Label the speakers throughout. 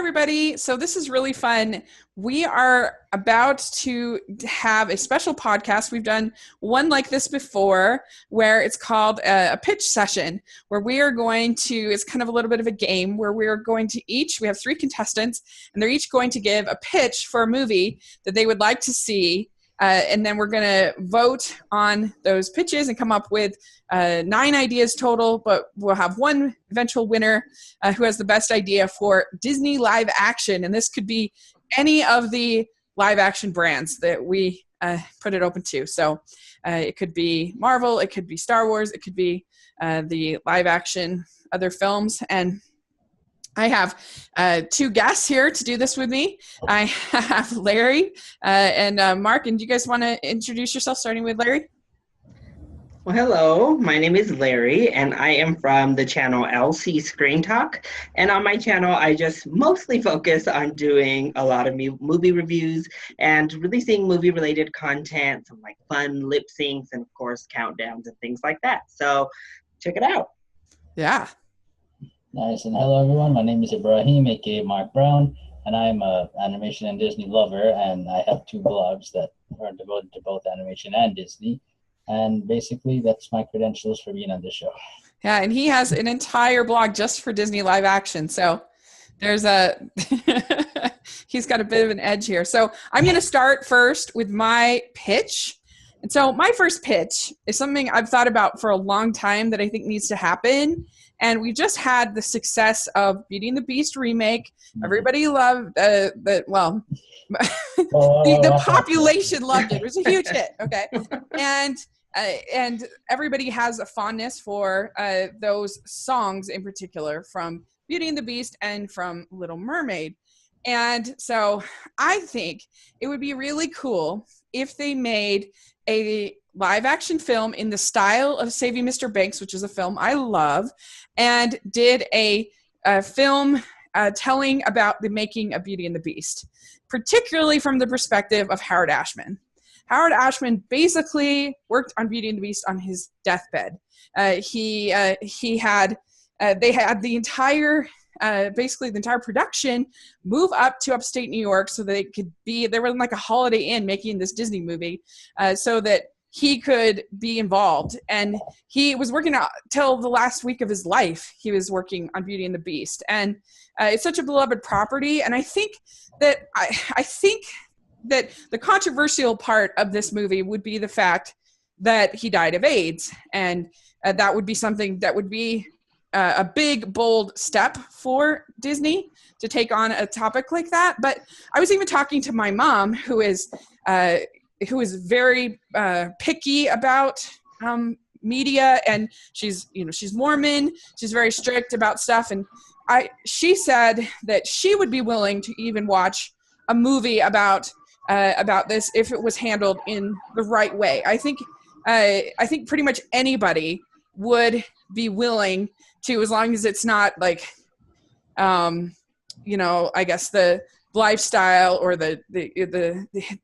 Speaker 1: everybody. So this is really fun. We are about to have a special podcast. We've done one like this before where it's called a pitch session, where we are going to, it's kind of a little bit of a game where we're going to we have 3 contestants, and they're each going to give a pitch for a movie that they would like to see. And then we're going to vote on those pitches and come up with 9 ideas total, but we'll have one eventual winner who has the best idea for Disney live action. And this could be any of the live action brands that we put it open to. So it could be Marvel, it could be Star Wars, it could be the live action other films. And I have 2 guests here to do this with me. I have Larry and Mark. And do you guys want to introduce yourself, starting with Larry?
Speaker 2: Well, hello. My name is Larry, and I am from the channel LC Screen Talk. And on my channel, I just mostly focus on doing a lot of movie reviews and releasing movie-related content, some like fun lip syncs and, of course, countdowns and things like that. So check it out.
Speaker 1: Yeah.
Speaker 3: Nice. And hello, everyone. My name is Ibrahim, aka Mark Brown, and I'm an animation and Disney lover, and I have 2 blogs that are devoted to both animation and Disney. And basically, that's my credentials for being on this show.
Speaker 1: Yeah, and he has an entire blog just for Disney live action. So there's he's got a bit of an edge here. So I'm going to start first with my pitch. And so my first pitch is something I've thought about for a long time that I think needs to happen. And we just had the success of Beauty and the Beast remake. Everybody loved the population loved it. It was a huge hit. Okay, and everybody has a fondness for those songs in particular from Beauty and the Beast and from Little Mermaid. And so I think it would be really cool if they made a live action film in the style of Saving Mr. Banks, which is a film I love, and did a film telling about the making of Beauty and the Beast, particularly from the perspective of Howard Ashman. Howard Ashman basically worked on Beauty and the Beast on his deathbed. They had the entire basically the entire production move up to upstate New York so that they were in like a Holiday Inn making this Disney movie so that he could be involved. And he was working till the last week of his life. He was working on Beauty and the Beast. And it's such a beloved property. And I think that the controversial part of this movie would be the fact that he died of AIDS. And that would be something that would be a big, bold step for Disney to take on a topic like that. But I was even talking to my mom, who is very picky about media, and she's Mormon. She's very strict about stuff, and she said that she would be willing to even watch a movie about this if it was handled in the right way. I think pretty much anybody would be willing to, as long as it's not like I guess the lifestyle or the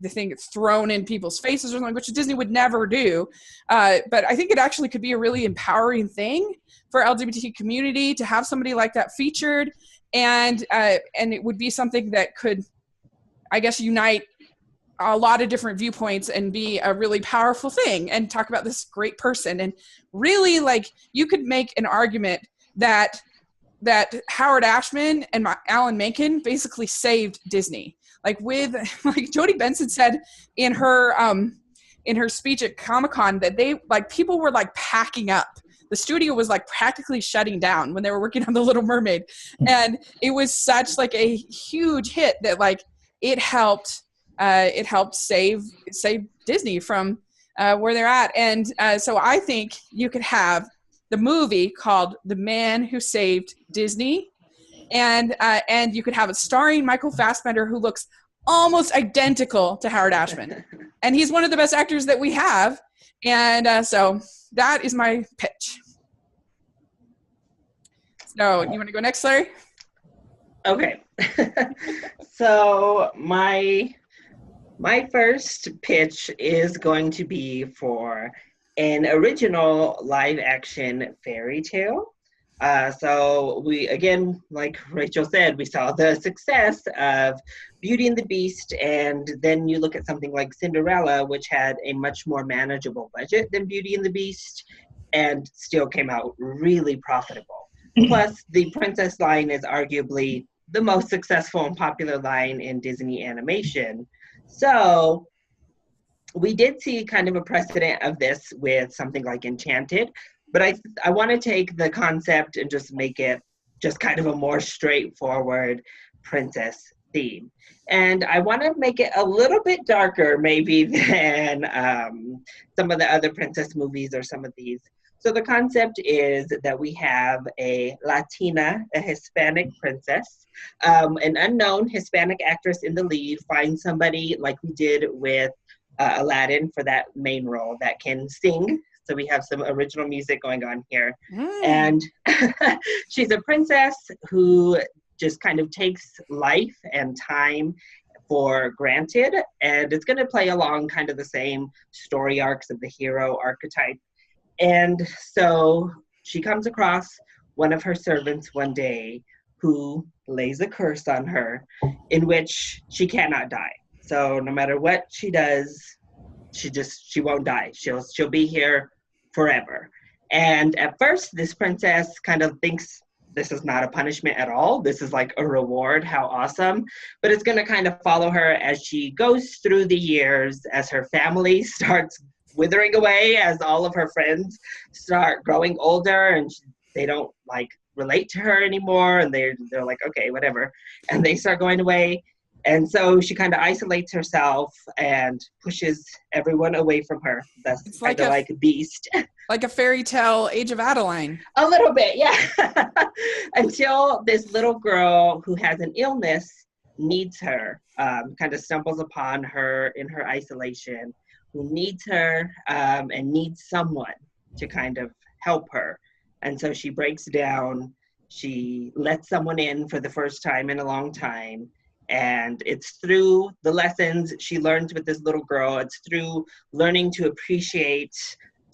Speaker 1: thing that's thrown in people's faces or something, which Disney would never do. But I think it actually could be a really empowering thing for LGBT community to have somebody like that featured, and it would be something that could, I guess, unite a lot of different viewpoints and be a really powerful thing, and talk about this great person. And really, like, you could make an argument that Howard Ashman and Alan Menken basically saved Disney. Like Jodie Benson said in her speech at Comic-Con that people were like packing up. The studio was like practically shutting down when they were working on The Little Mermaid. And it was such like a huge hit that like it helped save Disney from where they're at. And so I think you could have the movie called The Man Who Saved Disney, and you could have it starring Michael Fassbender, who looks almost identical to Howard Ashman, and he's one of the best actors that we have. And so that is my pitch. So you want to go next, Larry?
Speaker 2: Okay. So my first pitch is going to be for an original live action fairy tale. So we, again, like Rachel said, we saw the success of Beauty and the Beast, and then you look at something like Cinderella, which had a much more manageable budget than Beauty and the Beast, and still came out really profitable. Plus, the princess line is arguably the most successful and popular line in Disney animation. So we did see kind of a precedent of this with something like Enchanted, but I want to take the concept and just make it just kind of a more straightforward princess theme. And I want to make it a little bit darker maybe than some of the other princess movies or some of these. So the concept is that we have a Latina, a Hispanic princess, an unknown Hispanic actress in the lead, find somebody like we did with Aladdin for that main role that can sing. So we have some original music going on here. And she's a princess who just kind of takes life and time for granted. And it's going to play along kind of the same story arcs of the hero archetype. And so she comes across one of her servants one day who lays a curse on her in which she cannot die. So no matter what she does, she won't die. She'll be here forever. And at first, this princess kind of thinks this is not a punishment at all. This is like a reward. How awesome. But it's going to kind of follow her as she goes through the years, as her family starts withering away, as all of her friends start growing older and they don't like relate to her anymore. And they're like, okay, whatever. And they start going away. And so she kind of isolates herself and pushes everyone away from her. That's
Speaker 1: It's
Speaker 2: kind of like a beast.
Speaker 1: Like a fairy tale Age of Adeline.
Speaker 2: A little bit, yeah. Until this little girl who has an illness needs her, kind of stumbles upon her in her isolation, who needs her and needs someone to kind of help her. And so she breaks down. She lets someone in for the first time in a long time. And it's through the lessons she learns with this little girl. It's through learning to appreciate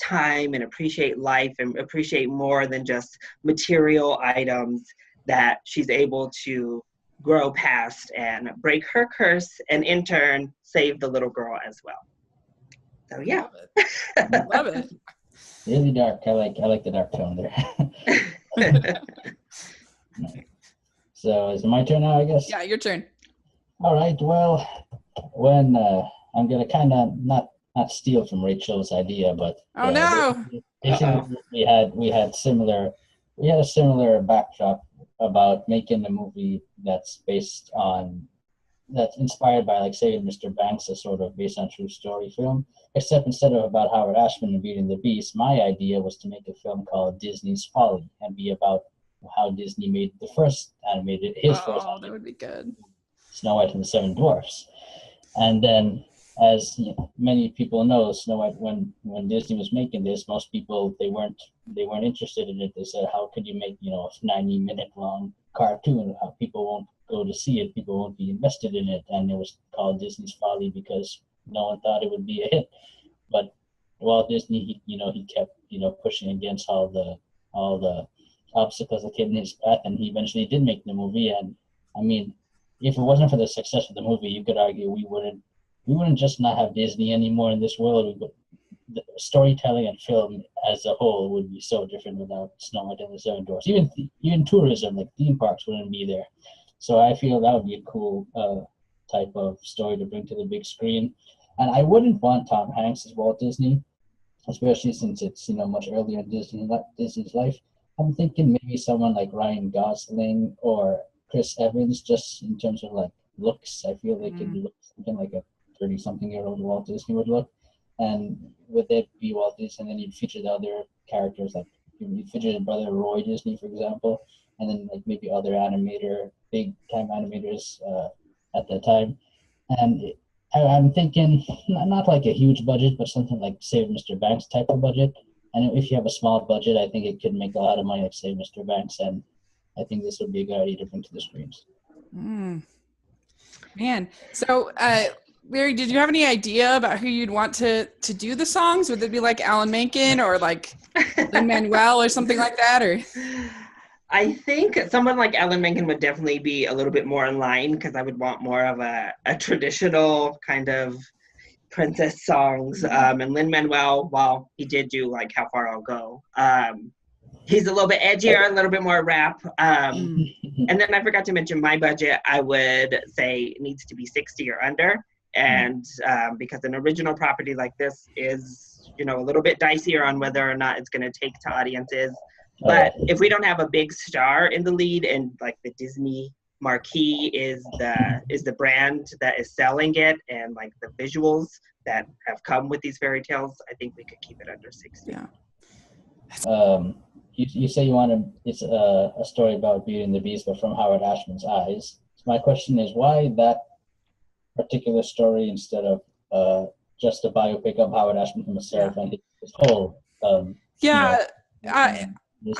Speaker 2: time and appreciate life and appreciate more than just material items that she's able to grow past and break her curse and in turn save the little girl as well. So yeah.
Speaker 1: Love it.
Speaker 3: Really dark. I like the dark tone there. So is it my turn now, I guess?
Speaker 1: Yeah, your turn.
Speaker 3: All right. Well, when I'm gonna kind of not steal from Rachel's idea, but
Speaker 1: No.
Speaker 3: we had a similar backdrop about making a movie that's inspired by like Saving Mr. Banks, a sort of based on true story film. Except instead of about Howard Ashman and Beauty and the Beast, my idea was to make a film called Disney's Folly and be about how Disney made the first animated.
Speaker 1: That would be good.
Speaker 3: Snow White and the Seven Dwarfs. And then, as many people know, Snow White, when Disney was making this, most people they weren't interested in it. They said, how could you make a 90-minute long cartoon? How people won't go to see it, people won't be invested in it. And it was called Disney's Folly because no one thought it would be a hit. But Walt Disney, he kept pushing against all the obstacles that came in his path, and he eventually did make the movie. And I mean, if it wasn't for the success of the movie, you could argue we wouldn't just not have Disney anymore in this world. The storytelling and film as a whole would be so different without Snow White and the Seven Dwarfs. Even tourism, like theme parks, wouldn't be there. So I feel that would be a cool type of story to bring to the big screen. And I wouldn't want Tom Hanks as Walt Disney, especially since it's much earlier in Disney's life. I'm thinking maybe someone like Ryan Gosling or Chris Evans, just in terms of like looks. I feel they could look something like a 30-something-year-old Walt Disney would look. And would it be Walt Disney, and then you'd feature the other characters, like you'd feature his brother Roy Disney, for example, and then like maybe other big time animators at that time. And I'm thinking not like a huge budget, but something like Save Mr. Banks type of budget. And if you have a small budget, I think it could make a lot of money like Save Mr. Banks. And I think this would be a good idea to bring to the screens.
Speaker 1: Man. So, Larry, did you have any idea about who you'd want to do the songs? Would it be like Alan Menken or like Lin-Manuel or something like that? Or
Speaker 2: I think someone like Alan Menken would definitely be a little bit more in line because I would want more of a traditional kind of princess songs. And Lin-Manuel, while he did do like How Far I'll Go, he's a little bit edgier, a little bit more rap. And then I forgot to mention my budget, I would say it needs to be 60 or under. And because an original property like this is, a little bit dicier on whether or not it's going to take to audiences. But if we don't have a big star in the lead and like the Disney marquee is the brand that is selling it and like the visuals that have come with these fairy tales, I think we could keep it under 60.
Speaker 1: Yeah.
Speaker 3: You say you want it's a story about Beauty and the Beast, but from Howard Ashman's eyes. So my question is, why that particular story instead of just a biopic of Howard Ashman himself and his whole?
Speaker 1: I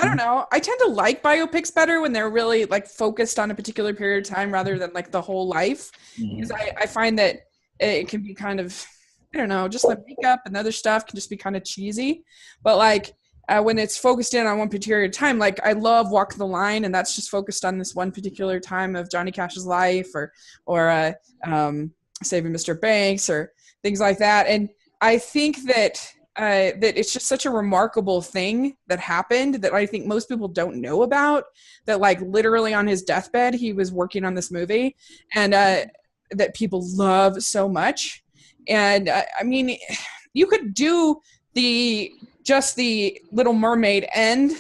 Speaker 1: don't know. I tend to like biopics better when they're really like focused on a particular period of time rather than like the whole life. Because I find that it can be kind of, I don't know, just like makeup and other stuff can just be kind of cheesy. But like when it's focused in on one particular time, like I love Walk the Line, and that's just focused on this one particular time of Johnny Cash's life, or Saving Mr. Banks, or things like that. And I think that it's just such a remarkable thing that happened that I think most people don't know about, that like literally on his deathbed, he was working on this movie, and that people love so much. And I mean, you could do the Little Mermaid and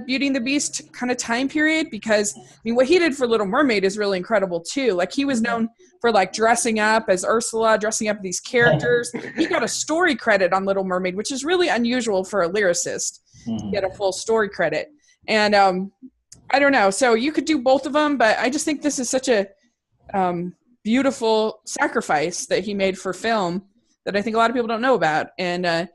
Speaker 1: Beauty and the Beast kind of time period, because I mean, what he did for Little Mermaid is really incredible too. Like he was known for like dressing up as Ursula, dressing up these characters. He got a story credit on Little Mermaid, which is really unusual for a lyricist to get a full story credit. And I don't know. So you could do both of them, but I just think this is such a beautiful sacrifice that he made for film that I think a lot of people don't know about. And I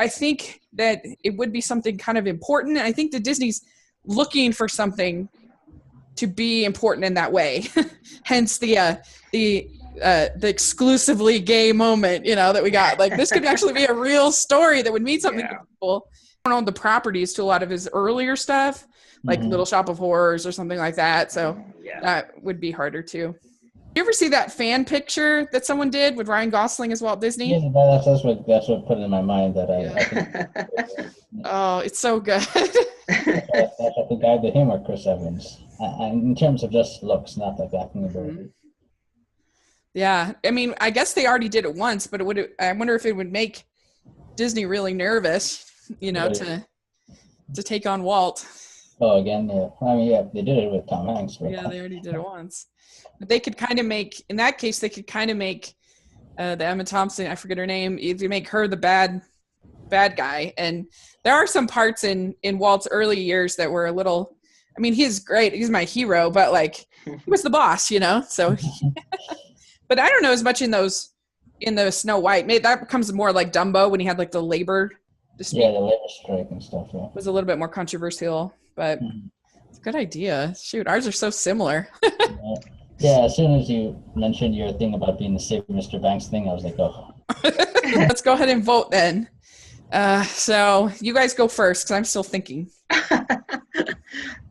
Speaker 1: think that it would be something kind of important. And I think that Disney's looking for something to be important in that way. Hence the exclusively gay moment, that we got. Like this could actually be a real story that would mean something to people. I don't own the properties to a lot of his earlier stuff, like Little Shop of Horrors or something like that. So that would be harder too. You ever see that fan picture that someone did with Ryan Gosling as Walt Disney?
Speaker 3: Yeah, that's what put it in my mind that I think.
Speaker 1: Oh, it's so good.
Speaker 3: I think either him or Chris Evans. In terms of just looks, not like acting ability.
Speaker 1: Yeah, I mean, I guess they already did it once, but I wonder if it would make Disney really nervous, to take on Walt.
Speaker 3: Oh, again, yeah. I mean, yeah, they did it with Tom Hanks.
Speaker 1: Yeah, they already did it once. But they could kind of make, in that case, the Emma Thompson, I forget her name, to make her the bad guy. And there are some parts in Walt's early years that were a little, I mean, he's great. He's my hero, but like, he was the boss, so. But I don't know as much in the Snow White. Maybe that becomes more like Dumbo when he had like the labor dispute.
Speaker 3: Yeah, the labor strike and stuff, yeah.
Speaker 1: Was a little bit more controversial, but it's a good idea. Shoot, ours are so similar.
Speaker 3: Yeah, as soon as you mentioned your thing about being the Save Mr. Banks thing, I was like, oh.
Speaker 1: Let's go ahead and vote then. So you guys go first because I'm still thinking.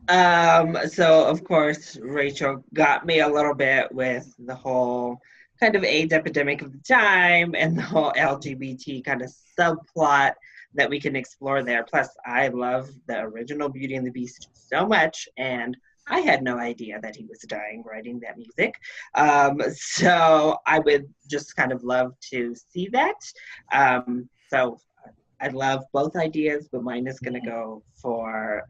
Speaker 2: So of course, Rachel got me a little bit with the whole kind of AIDS epidemic of the time and the whole LGBT kind of subplot that we can explore there. Plus, I love the original Beauty and the Beast so much, and I had no idea that he was dying writing that music. So I would just kind of love to see that. So I love both ideas, but mine is going to go for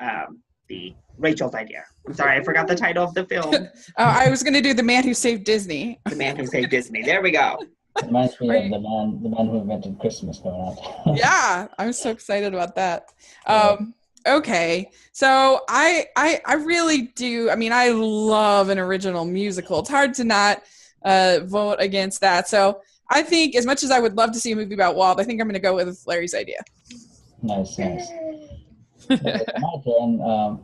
Speaker 2: the Rachel's idea. I'm sorry, I forgot the title of the film.
Speaker 1: I was going to do The Man Who Saved Disney.
Speaker 2: The Man Who Saved Disney. There we go.
Speaker 3: Reminds me of the man who invented Christmas coming out.
Speaker 1: Yeah, I'm so excited about that. Okay, so I really do. I mean, I love an original musical. It's hard to not vote against that. So I think, as much as I would love to see a movie about Walt, I think I'm going to go with Larry's idea.
Speaker 3: Nice. My turn.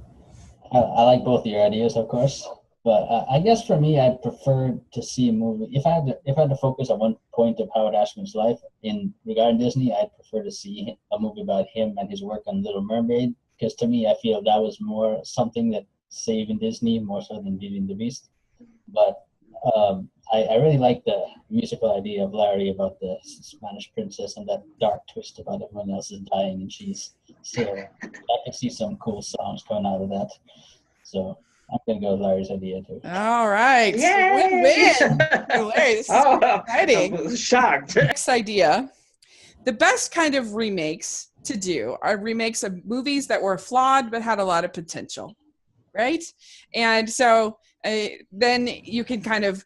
Speaker 3: I like both of your ideas, of course, but I guess for me, I'd prefer to see a movie. If I had to focus on one point of Howard Ashman's life in regarding Disney, I'd prefer to see a movie about him and his work on Little Mermaid because to me, I feel that was more something that saving Disney more so than Beauty and the Beast. But I really like the musical idea of Larry about the Spanish princess and that dark twist about everyone else is dying and she's still. I can see some cool songs coming out of that. So I'm gonna go with Larry's idea too.
Speaker 1: All right.
Speaker 2: Yay!
Speaker 1: Win-win. Larry, this is exciting.
Speaker 2: I was shocked.
Speaker 1: Next idea. The best kind of remakes to do are remakes of movies that were flawed but had a lot of potential, right? And so then you can kind of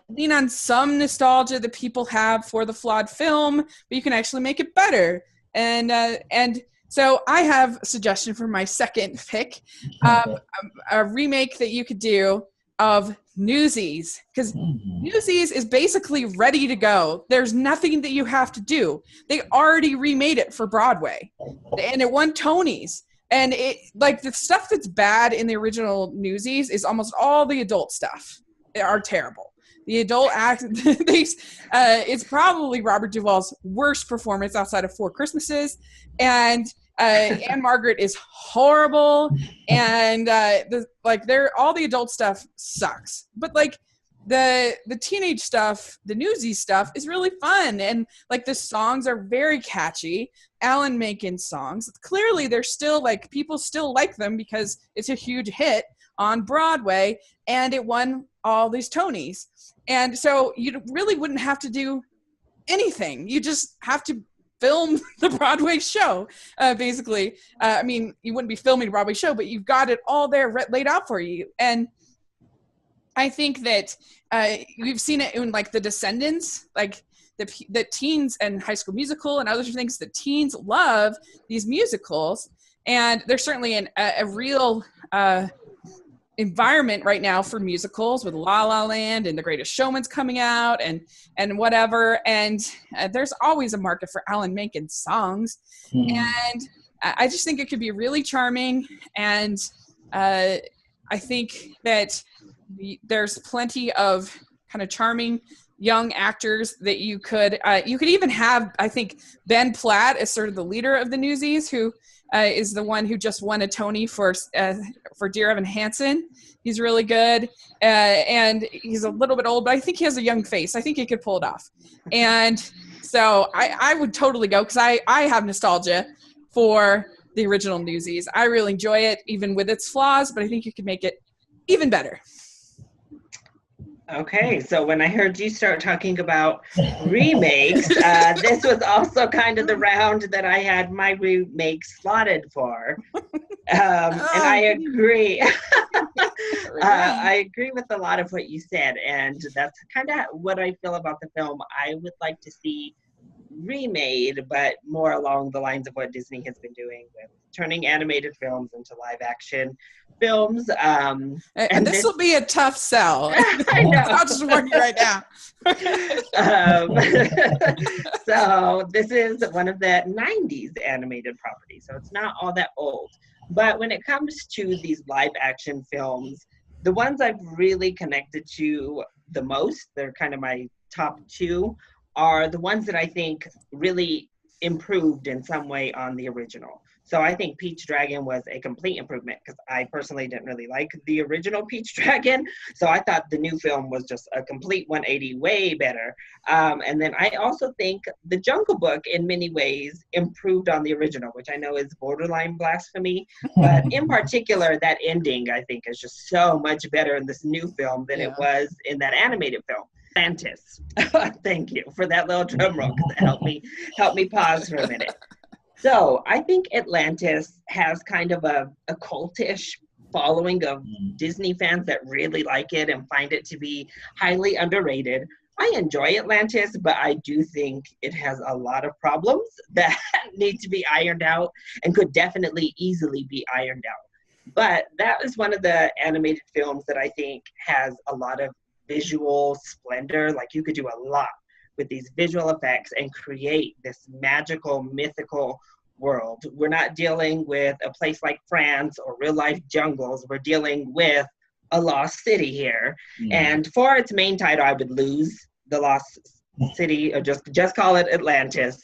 Speaker 1: lean on some nostalgia that people have for the flawed film, but you can actually make it better. And so I have a suggestion for my second pick, a remake that you could do of Newsies, because Newsies is basically ready to go. There's nothing that you have to do. They already remade it for Broadway, and it won Tonys. And it, like, the stuff that's bad in the original Newsies is almost all the adult stuff. They are terrible. The adult act, it's probably Robert Duvall's worst performance outside of Four Christmases, and Anne Margaret is horrible, and all the adult stuff sucks. But like the teenage stuff, the Newsies stuff is really fun, and like the songs are very catchy. Alan Menken's songs, clearly they're still like, people still like them because it's a huge hit on Broadway, and it won all these Tonys. And so you really wouldn't have to do anything. You just have to film the Broadway show, basically. I mean, you wouldn't be filming a Broadway show, but you've got it all there laid out for you. And I think that we've seen it in like The Descendants, like the teens and High School Musical and other things. The teens love these musicals, and there's certainly a real environment right now for musicals with La La Land and The Greatest Showman's coming out and whatever. And there's always a market for Alan Menken's songs. And I just think it could be really charming. And I think that there's plenty of kind of charming young actors that you could even have. I think Ben Platt as sort of the leader of the Newsies, who is the one who just won a Tony for Dear Evan Hansen. He's really good, and he's a little bit old, but I think he has a young face. I think he could pull it off. And so I would totally go, because I have nostalgia for the original Newsies. I really enjoy it, even with its flaws, but I think you could make it even better.
Speaker 2: Okay, so when I heard you start talking about remakes, this was also kind of the round that I had my remakes slotted for. And I agree. I agree with a lot of what you said, and that's kind of what I feel about the film. I would like to see remade, but more along the lines of what Disney has been doing with turning animated films into live action films.
Speaker 1: And this will be a tough sell.
Speaker 2: I know.
Speaker 1: I'll just warn you right now.
Speaker 2: So this is one of the 90s animated properties, so it's not all that old. But when it comes to these live action films, the ones I've really connected to the most, they're kind of my top two, are the ones that I think really improved in some way on the original. So I think Pete's Dragon was a complete improvement, because I personally didn't really like the original Pete's Dragon. So I thought the new film was just a complete 180, way better. And then I also think The Jungle Book in many ways improved on the original, which I know is borderline blasphemy. But in particular, that ending I think is just so much better in this new film than it was in that animated film. Atlantis. Thank you for that little drum roll, because it helped me pause for a minute. So I think Atlantis has kind of a cultish following of Disney fans that really like it and find it to be highly underrated. I enjoy Atlantis, but I do think it has a lot of problems that need to be ironed out and could definitely easily be ironed out. But that is one of the animated films that I think has a lot of visual splendor. Like, you could do a lot with these visual effects and create this magical, mythical world. We're not dealing with a place like France or real life jungles. We're dealing with a lost city here. And for its main title, I would lose The Lost city, or just call it Atlantis.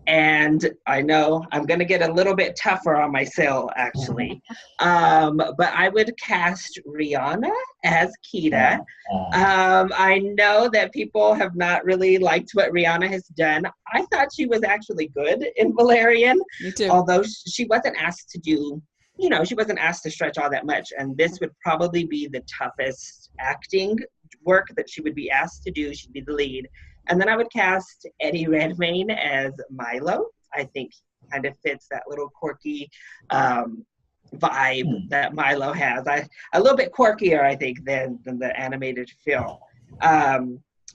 Speaker 2: And I know I'm gonna get a little bit tougher on my sale, actually. But I would cast Rihanna as Kida. I know that people have not really liked what Rihanna has done. I thought she was actually good in Valerian.
Speaker 1: Me too.
Speaker 2: Although she wasn't asked to do, she wasn't asked to stretch all that much. And this would probably be the toughest acting work that she would be asked to do. She'd be the lead. And then I would cast Eddie Redmayne as Milo. I think he kind of fits that little quirky vibe that Milo has. A little bit quirkier, I think, than the animated film.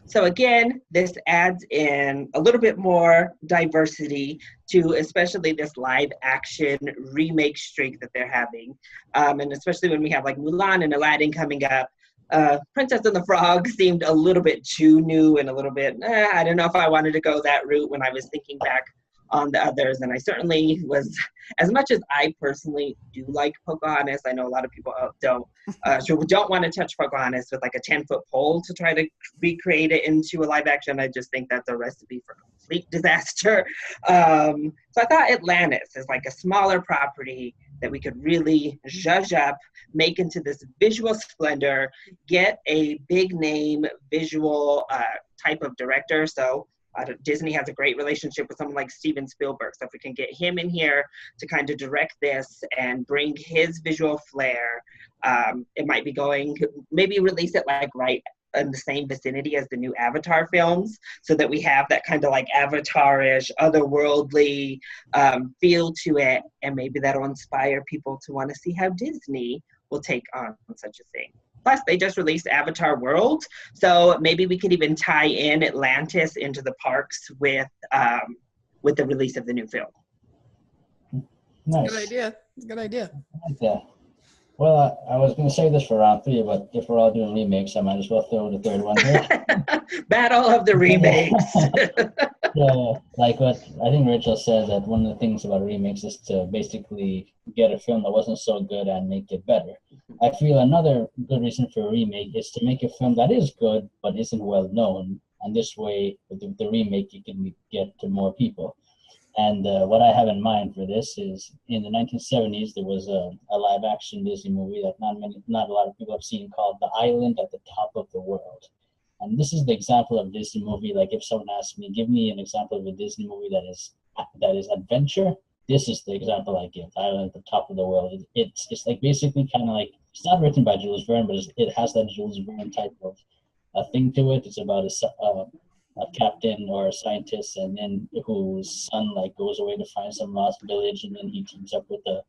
Speaker 2: So again, this adds in a little bit more diversity to especially this live action remake streak that they're having. And especially when we have like Mulan and Aladdin coming up. Princess and the Frog seemed a little bit too new and a little bit, I don't know if I wanted to go that route when I was thinking back on the others. And I certainly was, as much as I personally do like Pocahontas, I know a lot of people don't want to touch Pocahontas with like a 10-foot pole to try to recreate it into a live action. I just think that's a recipe for complete disaster. So I thought Atlantis is like a smaller property that we could really zhuzh up, make into this visual splendor, get a big name visual type of director. So Disney has a great relationship with someone like Steven Spielberg. So if we can get him in here to kind of direct this and bring his visual flair, it might be maybe release it like right in the same vicinity as the new Avatar films, so that we have that kind of like Avatar-ish, otherworldly feel to it, and maybe that'll inspire people to want to see how Disney will take on such a thing. Plus, they just released Avatar World, so maybe we could even tie in Atlantis into the parks with the release of the new film.
Speaker 3: Nice.
Speaker 1: Good idea. Good idea.
Speaker 3: Yeah. Well, I was going to say this for round 3, but if we're all doing remakes, I might as well throw the third one here.
Speaker 2: Battle of the remakes.
Speaker 3: Yeah, like what I think Rachel said, that one of the things about remakes is to basically get a film that wasn't so good and make it better. I feel another good reason for a remake is to make a film that is good but isn't well known, and this way, with the remake, you can get to more people. And what I have in mind for this is, in the 1970s, there was a live-action Disney movie that not a lot of people have seen, called The Island at the Top of the World. And this is the example of Disney movie. Like, if someone asked me, give me an example of a Disney movie that is adventure, this is the example I give. Island at the Top of the World. It's like basically kind of like, it's not written by Jules Verne, but it has that Jules Verne type of thing to it. It's about a captain or a scientist, and then whose son like goes away to find some lost village, and then he teams up with a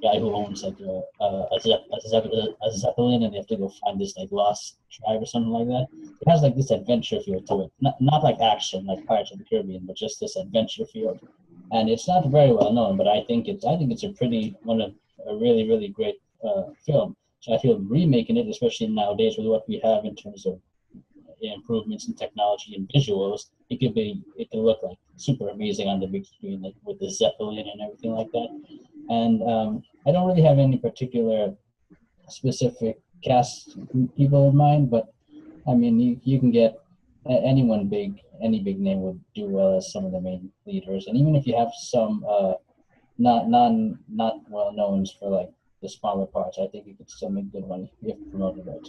Speaker 3: guy who owns like a zeppelin, and they have to go find this like lost tribe or something like that. It has like this adventure feel to it, not like action like Pirates of the Caribbean, but just this adventure feel. And it's not very well known, but I think it's a really, really great film. So I feel remaking it, especially nowadays with what we have in terms of improvements in technology and visuals, it could look like super amazing on the big screen, like with the Zeppelin and everything like that. And I don't really have any particular specific cast people in mind, but I mean, you can get anyone big, any big name would do well as some of the main leaders. And even if you have some not well knowns for like the smaller parts, I think you could still make good money if promoted right.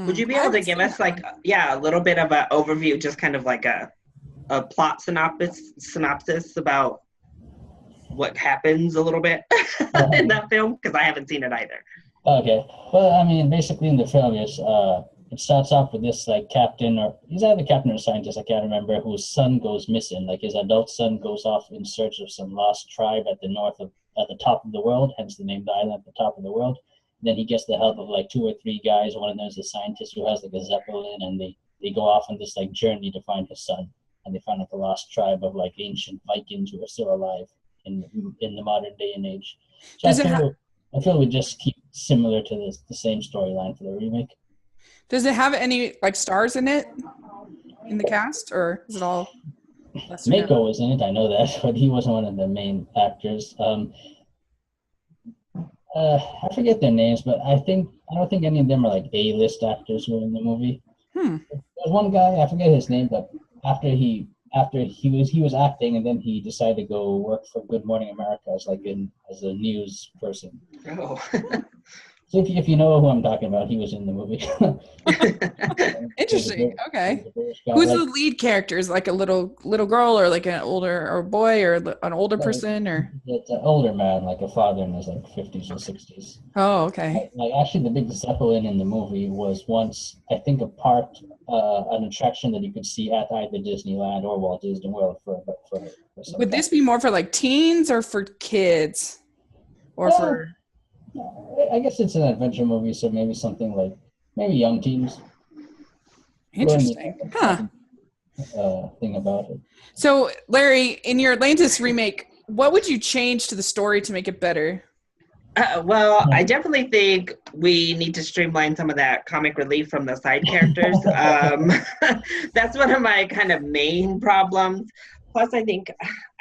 Speaker 2: Would you be able to give us like, a little bit of an overview, just kind of like a plot synopsis about what happens a little bit in that film? Because I haven't seen it either.
Speaker 3: Okay. Well, I mean, basically in the film, it starts off with this like captain, or he's either captain or scientist, I can't remember, whose son goes missing. Like his adult son goes off in search of some lost tribe at the top of the world, hence the name, the island at the top of the world. Then he gets the help of like 2 or 3 guys. One of them is a scientist who has like a zeppelin, and they go off on this like journey to find his son. And they find like a lost tribe of like ancient Vikings who are still alive in the modern day and age. So I feel we just keep similar to the same storyline for the remake.
Speaker 1: Does it have any like stars in it, in the cast, or is it all?
Speaker 3: Mako was in it, I know that, but he wasn't one of the main actors. I forget their names, but I don't think any of them are like A-list actors who are in the movie. was one guy, I forget his name, but after he was acting, and then he decided to go work for Good Morning America as a news person.
Speaker 2: Oh.
Speaker 3: So if you know who I'm talking about, he was in the movie.
Speaker 1: Interesting. Okay.
Speaker 3: Guy,
Speaker 1: Who's
Speaker 3: like,
Speaker 1: the lead character? Is it like a little girl, or like an older or boy, or an older person, or?
Speaker 3: it's an older man, like a father in his like 50s or 60s.
Speaker 1: Oh, okay.
Speaker 3: Like actually, the big Zeppelin in the movie was once, I think, an attraction that you could see at either Disneyland or Walt Disney World for some
Speaker 1: Would
Speaker 3: time.
Speaker 1: this be more for like teens or for kids, or for?
Speaker 3: I guess it's an adventure movie, so maybe something like maybe young teens.
Speaker 1: Interesting. Huh.
Speaker 3: Thing about it.
Speaker 1: So, Larry, in your Atlantis remake, what would you change to the story to make it better?
Speaker 2: Well, I definitely think we need to streamline some of that comic relief from the side characters. That's one of my kind of main problems. Plus, I think,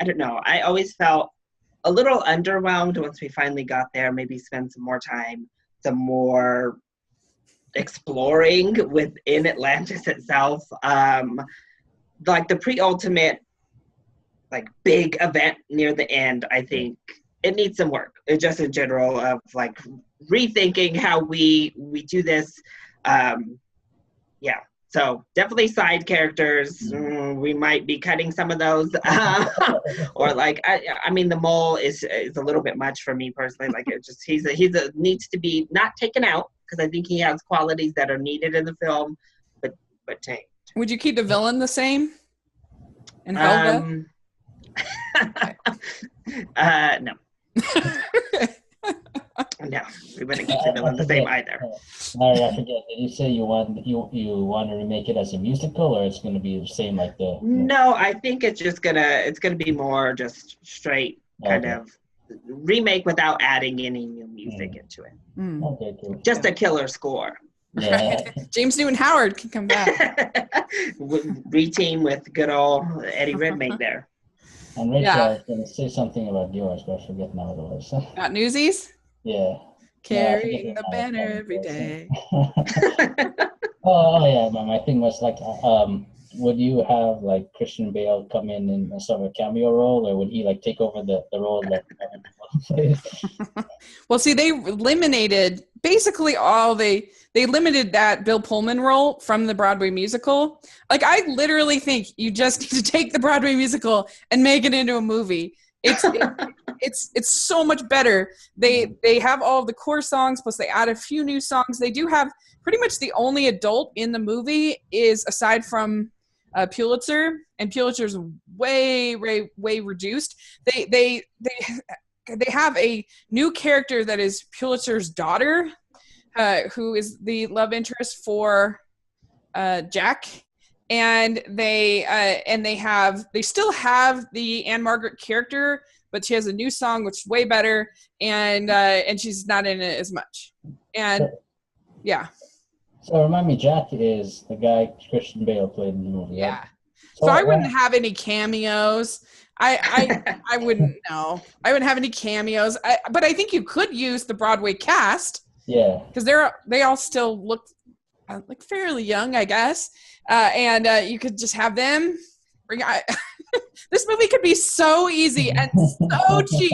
Speaker 2: I don't know, I always felt a little underwhelmed once we finally got there, maybe spend some more time, some more exploring within Atlantis itself. Like the pre-ultimate, like big event near the end, I think it needs some work. It just in general of like rethinking how we do this. Yeah. So definitely side characters. We might be cutting some of those, or like I mean, the mole is a little bit much for me personally. Like it just he's needs to be not taken out because I think he has qualities that are needed in the film, but changed.
Speaker 1: Would you keep the villain the same? And Helga?
Speaker 2: No. No, we wouldn't keep the villain the same either.
Speaker 3: Larry, I forget. Did you say you want to remake it as a musical, or it's going to be the same like the?
Speaker 2: No, I think it's gonna be more just straight kind of remake without adding any new music into it.
Speaker 3: Okay, cool.
Speaker 2: Just a killer score.
Speaker 3: Yeah.
Speaker 1: James Newton Howard can come back.
Speaker 2: Reteam with good old Eddie Redmayne there.
Speaker 3: And Rachel, I was going to say something about yours, but I forget now what it was.
Speaker 1: Got Newsies?
Speaker 3: Yeah.
Speaker 1: Carrying the banner every day.
Speaker 3: Oh yeah, my thing was like, would you have like Christian Bale come in sort of a cameo role, or would he like take over the role that plays?
Speaker 1: Well, see, they eliminated basically they limited that Bill Pullman role from the Broadway musical. Like, I literally think you just need to take the Broadway musical and make it into a movie. It's so much better. They have all of the core songs, plus they add a few new songs. They do have pretty much the only adult in the movie is aside from Pulitzer, and Pulitzer's way reduced. They have a new character that is Pulitzer's daughter, who is the love interest for Jack, and they still have the Anne Margaret character, but she has a new song which is way better, and she's not in it as much. And yeah.
Speaker 3: So remind me, Jack is the guy Christian Bale played in the movie.
Speaker 1: Yeah.
Speaker 3: Right?
Speaker 1: So I wouldn't have any cameos. I wouldn't know. I wouldn't have any cameos. But I think you could use the Broadway cast.
Speaker 3: Yeah.
Speaker 1: Because they all still look like fairly young, I guess. And you could just have them bring. This movie could be so easy and so cheap,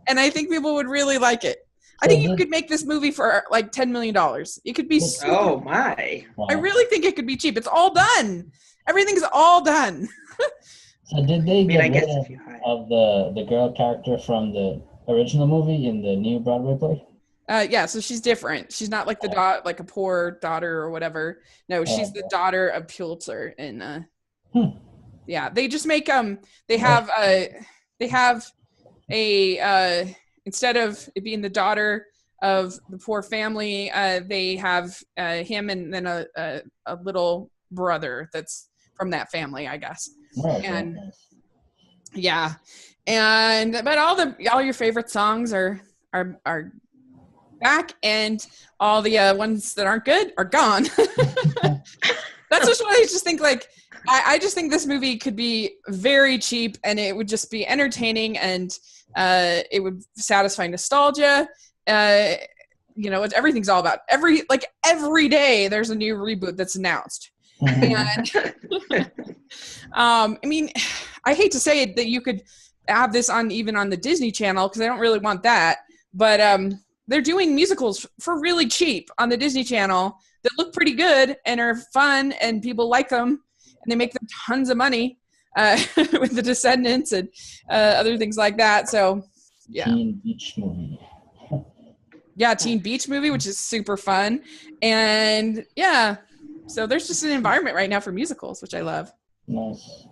Speaker 1: and I think people would really like it. I think you could make this movie for like $10 million. It could be.
Speaker 2: Oh my!
Speaker 1: I really think it could be cheap. It's all done. Everything's all done.
Speaker 3: So did they get
Speaker 2: I guess
Speaker 3: rid of the girl character from the original movie in the new Broadway play?
Speaker 1: Yeah, so she's different. She's not like like a poor daughter or whatever. No, she's the daughter of Pulitzer, and yeah, they just make they have a instead of it being the daughter of the poor family, they have him and then a little brother that's from that family, I guess.
Speaker 3: Right,
Speaker 1: and
Speaker 3: right.
Speaker 1: yeah, but all your favorite songs are back, and all the ones that aren't good are gone. That's just what I just think. Like, I just think this movie could be very cheap, and it would just be entertaining, and it would satisfy nostalgia. Everything's all about every day there's a new reboot that's announced. I mean, I hate to say it that you could have this on even on the Disney Channel because I don't really want that, but they're doing musicals for really cheap on the Disney Channel that look pretty good and are fun and people like them and they make them tons of money with the Descendants and other things like that. So yeah.
Speaker 3: Teen Beach Movie.
Speaker 1: Yeah, Teen Beach Movie, which is super fun. And yeah, so there's just an environment right now for musicals, which I love.
Speaker 3: Nice.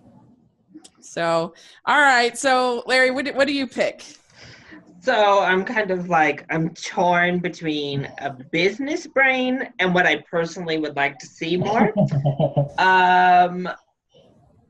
Speaker 1: So, all right. So Larry, what do you pick?
Speaker 2: So I'm kind of like, I'm torn between a business brain and what I personally would like to see more.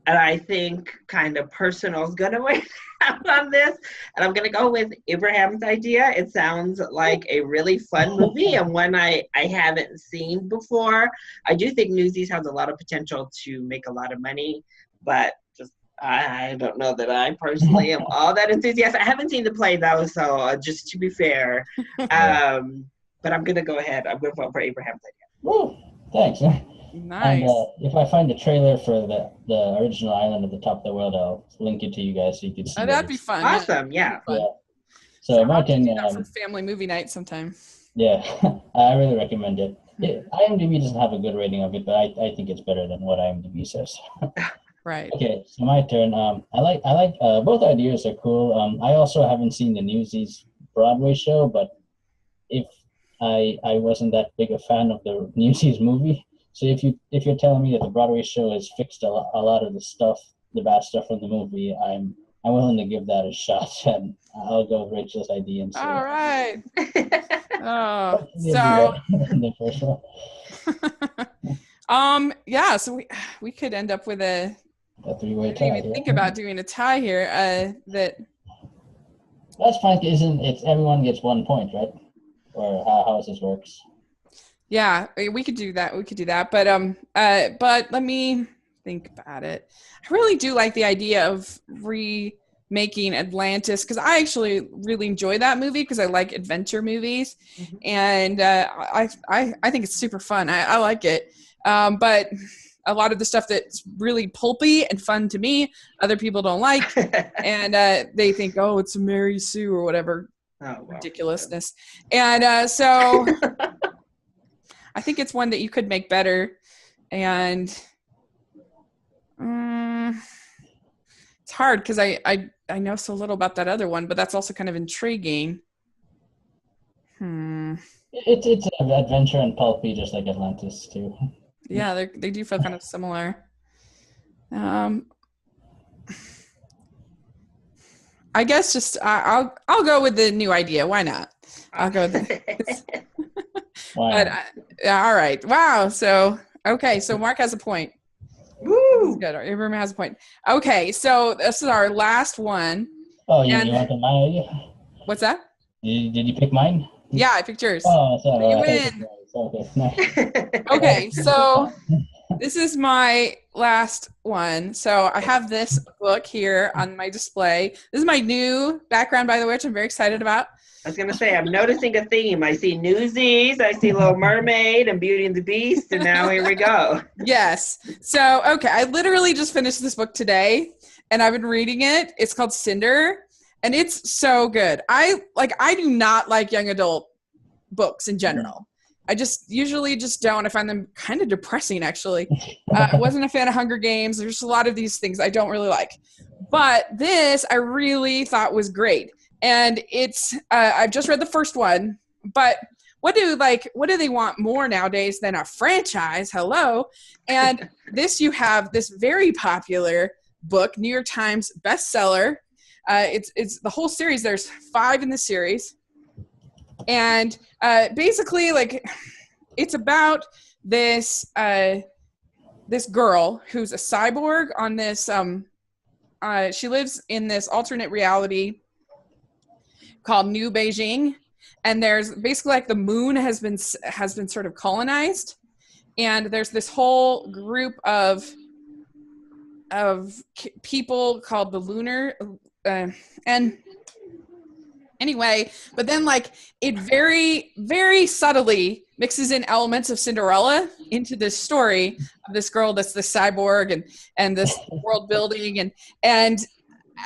Speaker 2: And I think kind of personal is going to win out on this. And I'm going to go with Abraham's idea. It sounds like a really fun movie and one I haven't seen before. I do think Newsies has a lot of potential to make a lot of money, but just I don't know that I personally am all that enthusiastic. I haven't seen the play though, so just to be fair. But I'm going to go ahead. I'm going to vote for Abraham's idea.
Speaker 3: Woo! Thanks.
Speaker 1: Nice.
Speaker 3: And if I find the trailer for the original Island at the Top of the World, I'll link it to you guys so you can see.
Speaker 1: Oh, that'd be fun.
Speaker 2: Awesome, yeah.
Speaker 3: Yeah. So Martin,
Speaker 1: do that for family movie night sometime.
Speaker 3: Yeah, I really recommend it. IMDb doesn't have a good rating of it, but I think it's better than what IMDb says.
Speaker 1: Right.
Speaker 3: Okay, so my turn. I like both ideas are cool. I also haven't seen the Newsies Broadway show, but if I wasn't that big a fan of the Newsies movie. So if you're telling me that the Broadway show has fixed a lot of the bad stuff from the movie, I'm willing to give that a shot, and I'll go with Rachel's idea and say.
Speaker 1: All right. Oh,
Speaker 3: so the first one.
Speaker 1: Yeah. So we could end up with a
Speaker 3: three-way tie.
Speaker 1: I didn't even think about doing a tie here. That's
Speaker 3: fine. Isn't it? Everyone gets 1 point, right? Or how this works.
Speaker 1: Yeah, we could do that. But let me think about it. I really do like the idea of remaking Atlantis because I actually really enjoy that movie because I like adventure movies, and I think it's super fun. I like it, but a lot of the stuff that's really pulpy and fun to me, other people don't like, and they think, oh, it's Mary Sue or whatever ridiculousness, and so. I think it's one that you could make better, and it's hard because I know so little about that other one, but that's also kind of intriguing.
Speaker 3: It's an adventure and pulpy, just like Atlantis too.
Speaker 1: Yeah, they do feel kind of similar. I guess just I'll go with the new idea. Why not? I'll go with it.
Speaker 3: Wow.
Speaker 1: But all right. Wow. So okay. So Mark has a point.
Speaker 2: Woo!
Speaker 1: Good. Abraham has a point. Okay. So this is our last one.
Speaker 3: Oh, you want my idea?
Speaker 1: What's that?
Speaker 3: Did you pick mine?
Speaker 1: Yeah, I picked yours.
Speaker 3: Oh, so
Speaker 1: you win.
Speaker 3: Okay.
Speaker 1: Okay. So this is my last one. So I have this book here on my display. This is my new background, by the way, which I'm very excited about.
Speaker 2: I was going to say, I'm noticing a theme. I see Newsies, I see Little Mermaid and Beauty and the Beast, and now here we go.
Speaker 1: Yes. So, okay, I literally just finished this book today, and I've been reading it. It's called Cinder, and it's so good. I do not like young adult books in general. I usually don't. I find them kind of depressing, actually. I wasn't a fan of Hunger Games. There's a lot of these things I don't really like. But this I really thought was great. And it's I've just read the first one, but what do they want more nowadays than a franchise? Hello. And you have this very popular book, New York Times bestseller. It's the whole series. There's 5 in the series. And basically it's about this girl who's a cyborg on this she lives in this alternate reality called New Beijing, and there's basically the moon has been sort of colonized, and there's this whole group of people called the lunar and anyway, but then it very, very subtly mixes in elements of Cinderella into this story of this girl that's the cyborg and this world building and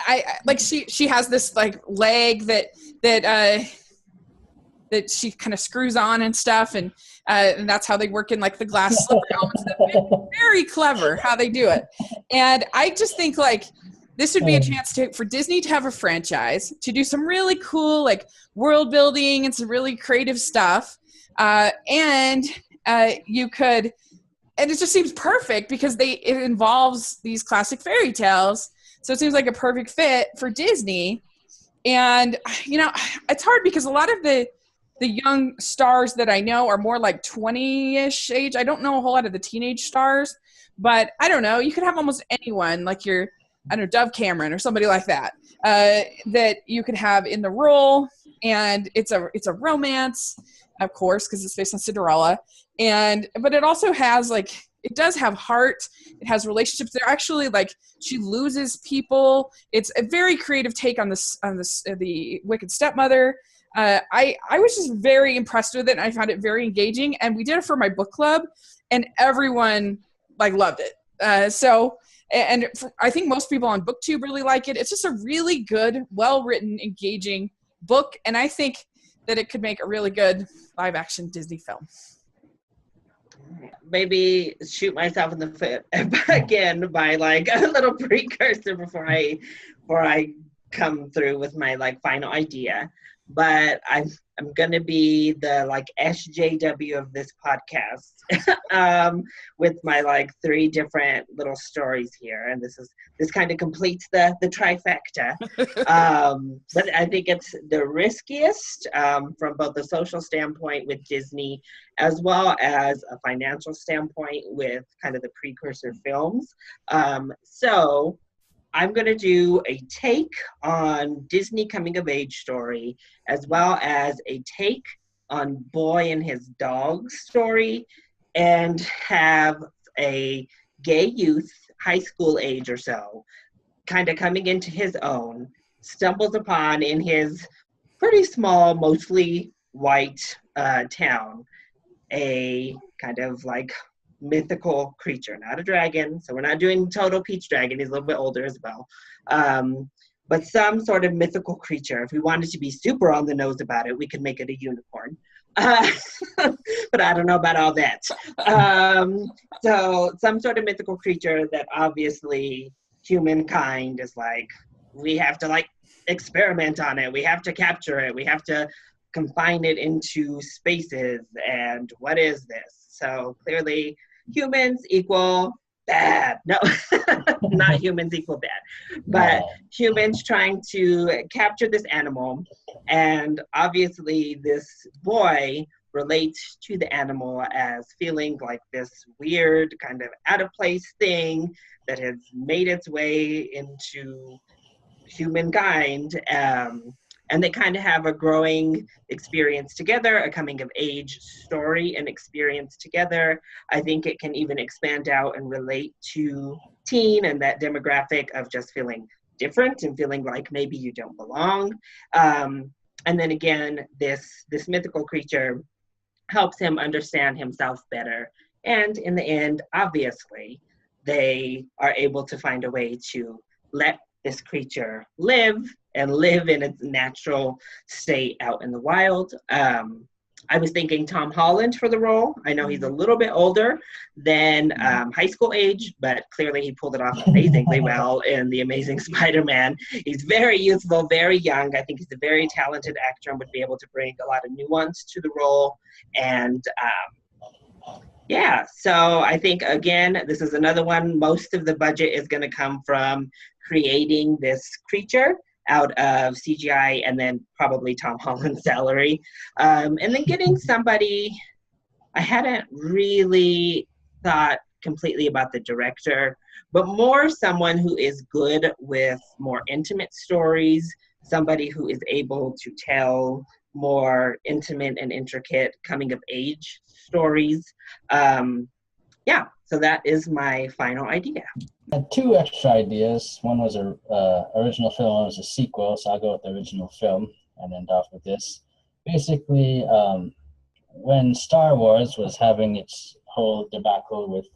Speaker 1: I like she has this like leg that she kind of screws on and stuff and that's how they work in like the glass slipper elements. Very clever how they do it. And I just think like this would be a chance for Disney to have a franchise, to do some really cool like world building and some really creative stuff. And you could, and it just seems perfect because it involves these classic fairy tales. So it seems like a perfect fit for Disney. And, you know, it's hard because a lot of the young stars that I know are more like 20-ish age. I don't know a whole lot of the teenage stars, but I don't know. You could have almost anyone like I don't know, Dove Cameron or somebody like that, that you could have in the role. And it's a romance, of course, because it's based on Cinderella. But it also has like, it does have heart. It has relationships. They're actually like, she loses people. It's a very creative take on the Wicked Stepmother. I was just very impressed with it, and I found it very engaging. And we did it for my book club, and everyone like loved it. I think most people on BookTube really like it. It's just a really good, well-written, engaging book, and I think that it could make a really good live-action Disney film.
Speaker 2: Maybe shoot myself in the foot again by like a little precursor before I come through with my like final idea. But I'm gonna be the like SJW of this podcast with my like 3 different little stories here, and this kind of completes the trifecta. But I think it's the riskiest from both the social standpoint with Disney, as well as a financial standpoint with kind of the precursor films. So I'm going to do a take on Disney coming of age story, as well as a take on Boy and His Dog story, and have a gay youth, high school age or so, kind of coming into his own, stumbles upon in his pretty small, mostly white town, a kind of like mythical creature, not a dragon. So we're not doing total Peach Dragon. He's a little bit older as well. But some sort of mythical creature. If we wanted to be super on the nose about it, we could make it a unicorn. But I don't know about all that. So some sort of mythical creature that obviously humankind is like, we have to like experiment on it. We have to capture it. We have to confine it into spaces. And what is this? So clearly humans equal bad. No, not humans equal bad, but humans trying to capture this animal. And obviously this boy relates to the animal as feeling like this weird kind of out of place thing that has made its way into humankind. And they kind of have a growing experience together, a coming of age story and experience together. I think it can even expand out and relate to teen and that demographic of just feeling different and feeling like maybe you don't belong. And then again, this mythical creature helps him understand himself better. And in the end, obviously, they are able to find a way to let this creature live in its natural state out in the wild. I was thinking Tom Holland for the role. I know he's a little bit older than high school age, but clearly he pulled it off amazingly well in The Amazing Spider-Man. He's very youthful, very young. I think he's a very talented actor and would be able to bring a lot of nuance to the role. And yeah, so I think, again, this is another one. Most of the budget is going to come from creating this creature out of CGI and then probably Tom Holland's salary. And then getting somebody, I hadn't really thought completely about the director, but more someone who is good with more intimate stories, somebody who is able to tell more intimate and intricate coming of age stories. Yeah, so that is my final idea.
Speaker 3: I had 2 extra ideas. One was a original film, one was a sequel, so I'll go with the original film and end off with this. Basically, when Star Wars was having its whole debacle with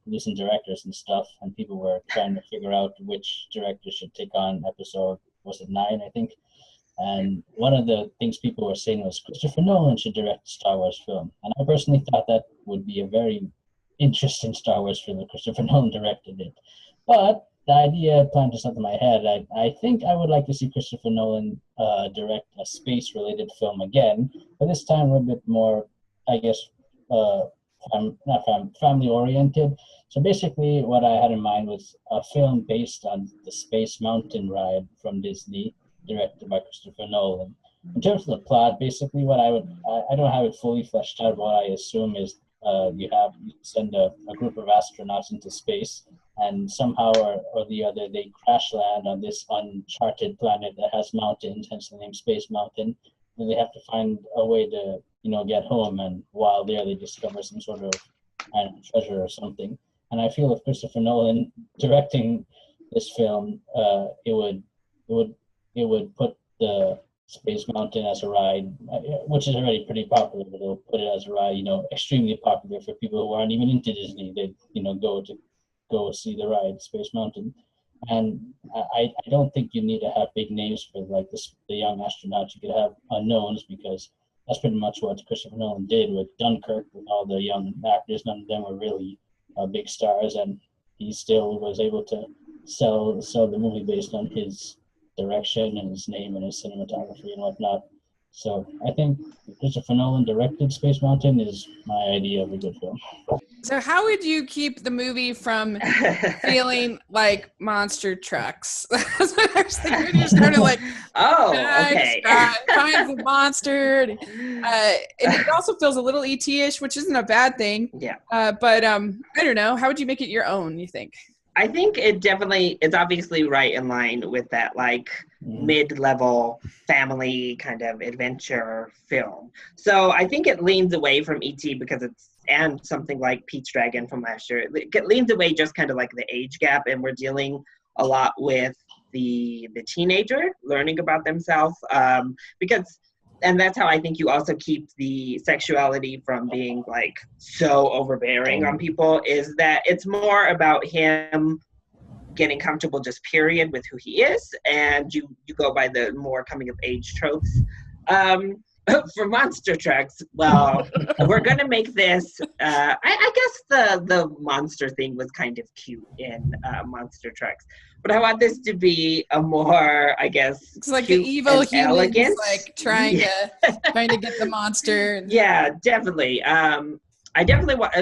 Speaker 3: losing directors and stuff, and people were trying to figure out which director should take on episode, was it 9, I think? And one of the things people were saying was Christopher Nolan should direct a Star Wars film. And I personally thought that would be a very interesting Star Wars film if Christopher Nolan directed it. But the idea planted something in my head. I think I would like to see Christopher Nolan direct a space-related film again, but this time a little bit more, I guess, family-oriented. So basically what I had in mind was a film based on the Space Mountain ride from Disney, directed by Christopher Nolan. In terms of the plot, basically what I don't have it fully fleshed out. What I assume is you send a group of astronauts into space, and somehow or the other they crash land on this uncharted planet that has mountains, hence the name Space Mountain. And they have to find a way to, get home, and while there they discover some sort of treasure or something. And I feel if Christopher Nolan directing this film, it would put the Space Mountain as a ride, which is already pretty popular, but it'll put it as a ride, extremely popular for people who aren't even into Disney. They, go see the ride Space Mountain. And I don't think you need to have big names for like the young astronauts. You could have unknowns, because that's pretty much what Christopher Nolan did with Dunkirk, with all the young actors. None of them were really big stars, and he still was able to sell the movie based on his direction and his name and his cinematography and whatnot. So I think Christopher Nolan directed Space Mountain is my idea of a good film.
Speaker 1: So how would you keep the movie from feeling like monster trucks? That's what I was thinking. You're sort of like,
Speaker 2: okay.
Speaker 1: finds a monster. And it also feels a little ET-ish, which isn't a bad thing.
Speaker 2: Yeah.
Speaker 1: But I don't know. How would you make it your own, you think?
Speaker 2: I think it's obviously right in line with that like mid-level family kind of adventure film. So I think it leans away from E.T. and something like Pete's Dragon from last year. It leans away just kind of like the age gap, and we're dealing a lot with the teenager learning about themselves, and that's how I think you also keep the sexuality from being like so overbearing on people, is that it's more about him getting comfortable just period with who he is, and you go by the more coming of age tropes. For monster trucks, well, we're gonna make this. I guess the monster thing was kind of cute in monster trucks, but I want this to be a more, I guess,
Speaker 1: it's like the evil humans,
Speaker 2: elegant,
Speaker 1: like trying to get the monster.
Speaker 2: Yeah, definitely. I definitely want.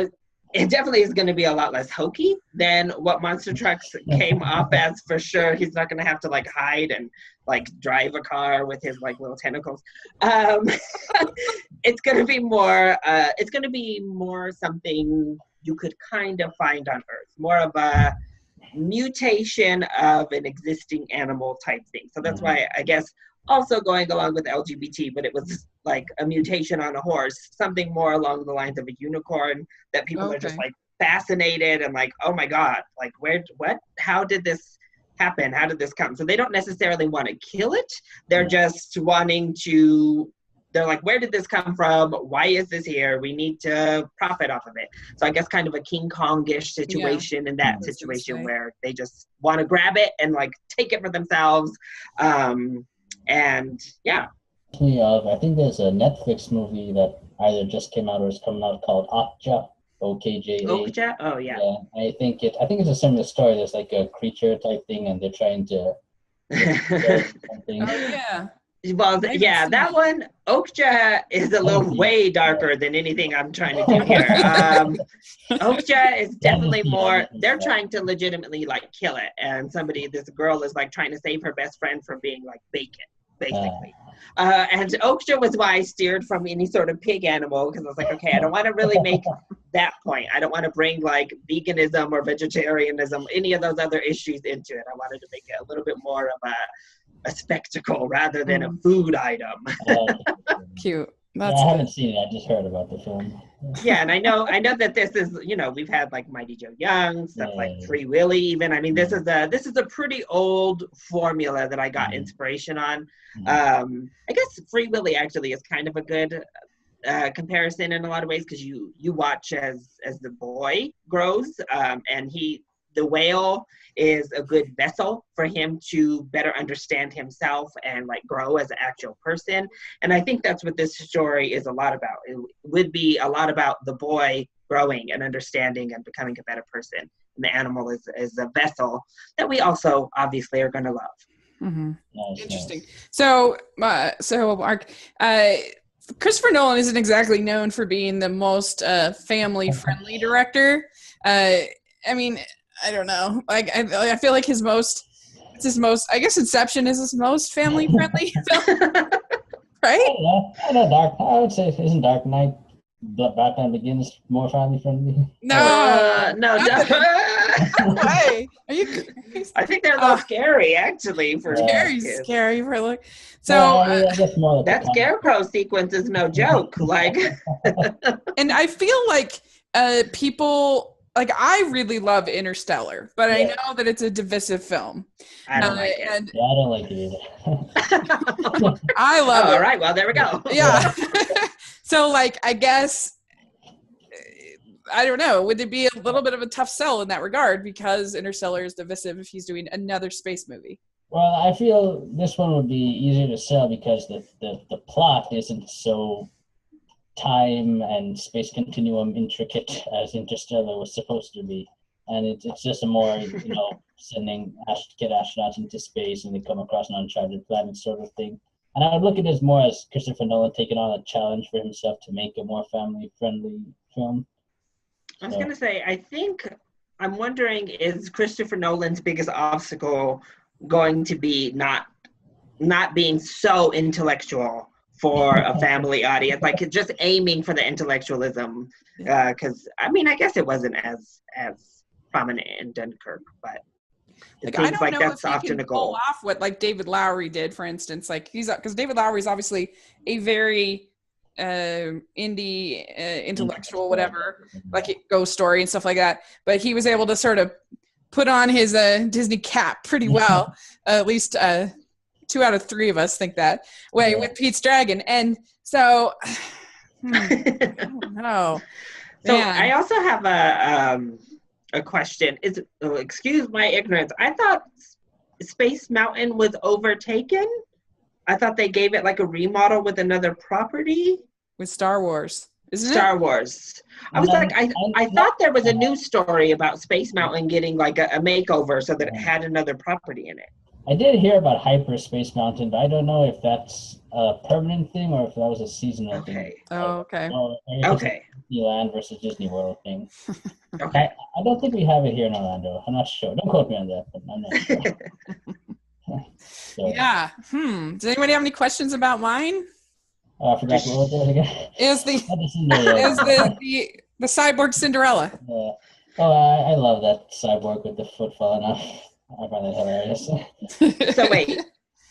Speaker 2: It definitely is going to be a lot less hokey than what Monster Trucks came off as, for sure. He's not going to have to like hide and like drive a car with his like little tentacles. It's going to be more. It's going to be more something you could kind of find on Earth, more of a mutation of an existing animal type thing. So that's why I guess also going along with LGBT, but it was like a mutation on a horse, something more along the lines of a unicorn that people are just like fascinated and like, oh my God, like how did this happen? How did this come? So they don't necessarily want to kill it. They're just wanting to, they're like, where did this come from? Why is this here? We need to profit off of it. So I guess kind of a King Kong-ish situation in that situation where they just want to grab it and like take it for themselves. And yeah.
Speaker 3: I think there's a Netflix movie that either just came out or is coming out called Okja, OKJA.
Speaker 2: Okja? Oh yeah.
Speaker 3: Yeah, I think it's a similar story. There's like a creature type thing, and they're trying to.
Speaker 1: Oh yeah.
Speaker 2: Well, yeah, that one, Okja is a little way darker than anything I'm trying to do here. Okja is definitely more, they're trying to legitimately like kill it. And this girl is like trying to save her best friend from being like bacon, basically. And Okja was why I steered from any sort of pig animal, because I was like, okay, I don't want to really make that point. I don't want to bring like veganism or vegetarianism, any of those other issues into it. I wanted to make it a little bit more of a spectacle rather than a food item.
Speaker 1: Cute.
Speaker 3: I haven't seen it. I just heard about the film.
Speaker 2: Yeah, and I know that this is, we've had like Mighty Joe Young, stuff like Free Willy even. I mean, this is a pretty old formula that I got inspiration on. I guess Free Willy actually is kind of a good comparison in a lot of ways, because you watch as the boy grows, and the whale is a good vessel for him to better understand himself and like grow as an actual person. And I think that's what this story is a lot about. It would be a lot about the boy growing and understanding and becoming a better person. And the animal is a vessel that we also obviously are going to love.
Speaker 1: Mm-hmm.
Speaker 3: Nice,
Speaker 1: Interesting.
Speaker 3: nice.
Speaker 1: So Mark, Christopher Nolan isn't exactly known for being the most family-friendly director. I mean, I don't know. Like, I feel like I guess Inception is his most family-friendly film, right?
Speaker 3: I know I would say, isn't Dark Knight, Batman Begins more family friendly?
Speaker 2: No.
Speaker 1: Way. Are you crazy?
Speaker 2: I think they're a little scary, actually. For
Speaker 1: Scary for look. So
Speaker 3: I guess more
Speaker 2: that Scarecrow sequence is no joke. Like,
Speaker 1: and I feel like people. Like, I really love Interstellar, but I know that it's a divisive film.
Speaker 2: I don't like it.
Speaker 3: I don't like it either.
Speaker 1: I love it.
Speaker 2: All right, well, there we go.
Speaker 1: Yeah. So, like, I guess, I don't know, would it be a little bit of a tough sell in that regard because Interstellar is divisive if he's doing another space movie?
Speaker 3: Well, I feel this one would be easier to sell because the plot isn't so time and space continuum intricate as Interstellar was supposed to be, and it's just a more sending astronauts into space and they come across an uncharted planet sort of thing. And I would look at it more as Christopher Nolan taking on a challenge for himself to make a more family friendly film.
Speaker 2: I was gonna say, I'm wondering, is Christopher Nolan's biggest obstacle going to be not being so intellectual for a family audience, like just aiming for the intellectualism? Because I guess it wasn't as prominent in Dunkirk, but it seems like that's often a goal.
Speaker 1: Pull off what like David Lowery did, for instance, like because David Lowery is obviously a very indie intellectual, whatever, like ghost story and stuff like that. But he was able to sort of put on his Disney cap pretty well. At least 2 out of 3 of us think that way with Pete's Dragon. And so, I don't know.
Speaker 2: So I also have a question. Excuse my ignorance. I thought Space Mountain was overtaken. I thought they gave it like a remodel with another property.
Speaker 1: With Star Wars, isn't it?
Speaker 2: Star Wars. I was like, I thought there was a news story about Space Mountain getting like a makeover so that it had another property in it.
Speaker 3: I did hear about Hyperspace Mountain, but I don't know if that's a permanent thing or if that was a seasonal thing.
Speaker 1: Oh, okay.
Speaker 2: Okay.
Speaker 3: Disneyland versus Disney World thing.
Speaker 2: Okay.
Speaker 3: I don't think we have it here in Orlando. I'm not sure. Don't quote me on that, but I'm not sure. So,
Speaker 1: yeah. Does anybody have any questions about mine?
Speaker 3: I forgot what was it again.
Speaker 1: Is the cyborg Cinderella?
Speaker 3: Yeah. Oh, I love that cyborg with the foot falling off. I find that hilarious.
Speaker 2: So wait,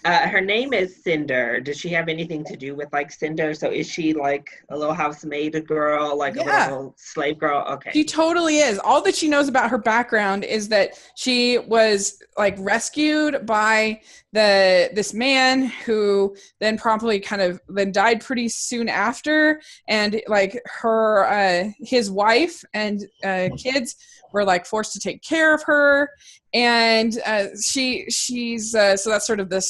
Speaker 2: her name is Cinder. Does she have anything to do with like Cinder? So is she like a little housemaid girl, like a little slave girl? Okay.
Speaker 1: She totally is. All that she knows about her background is that she was like rescued by this man who then promptly then died pretty soon after, and like his wife and kids were like forced to take care of her, and she's so that's sort of the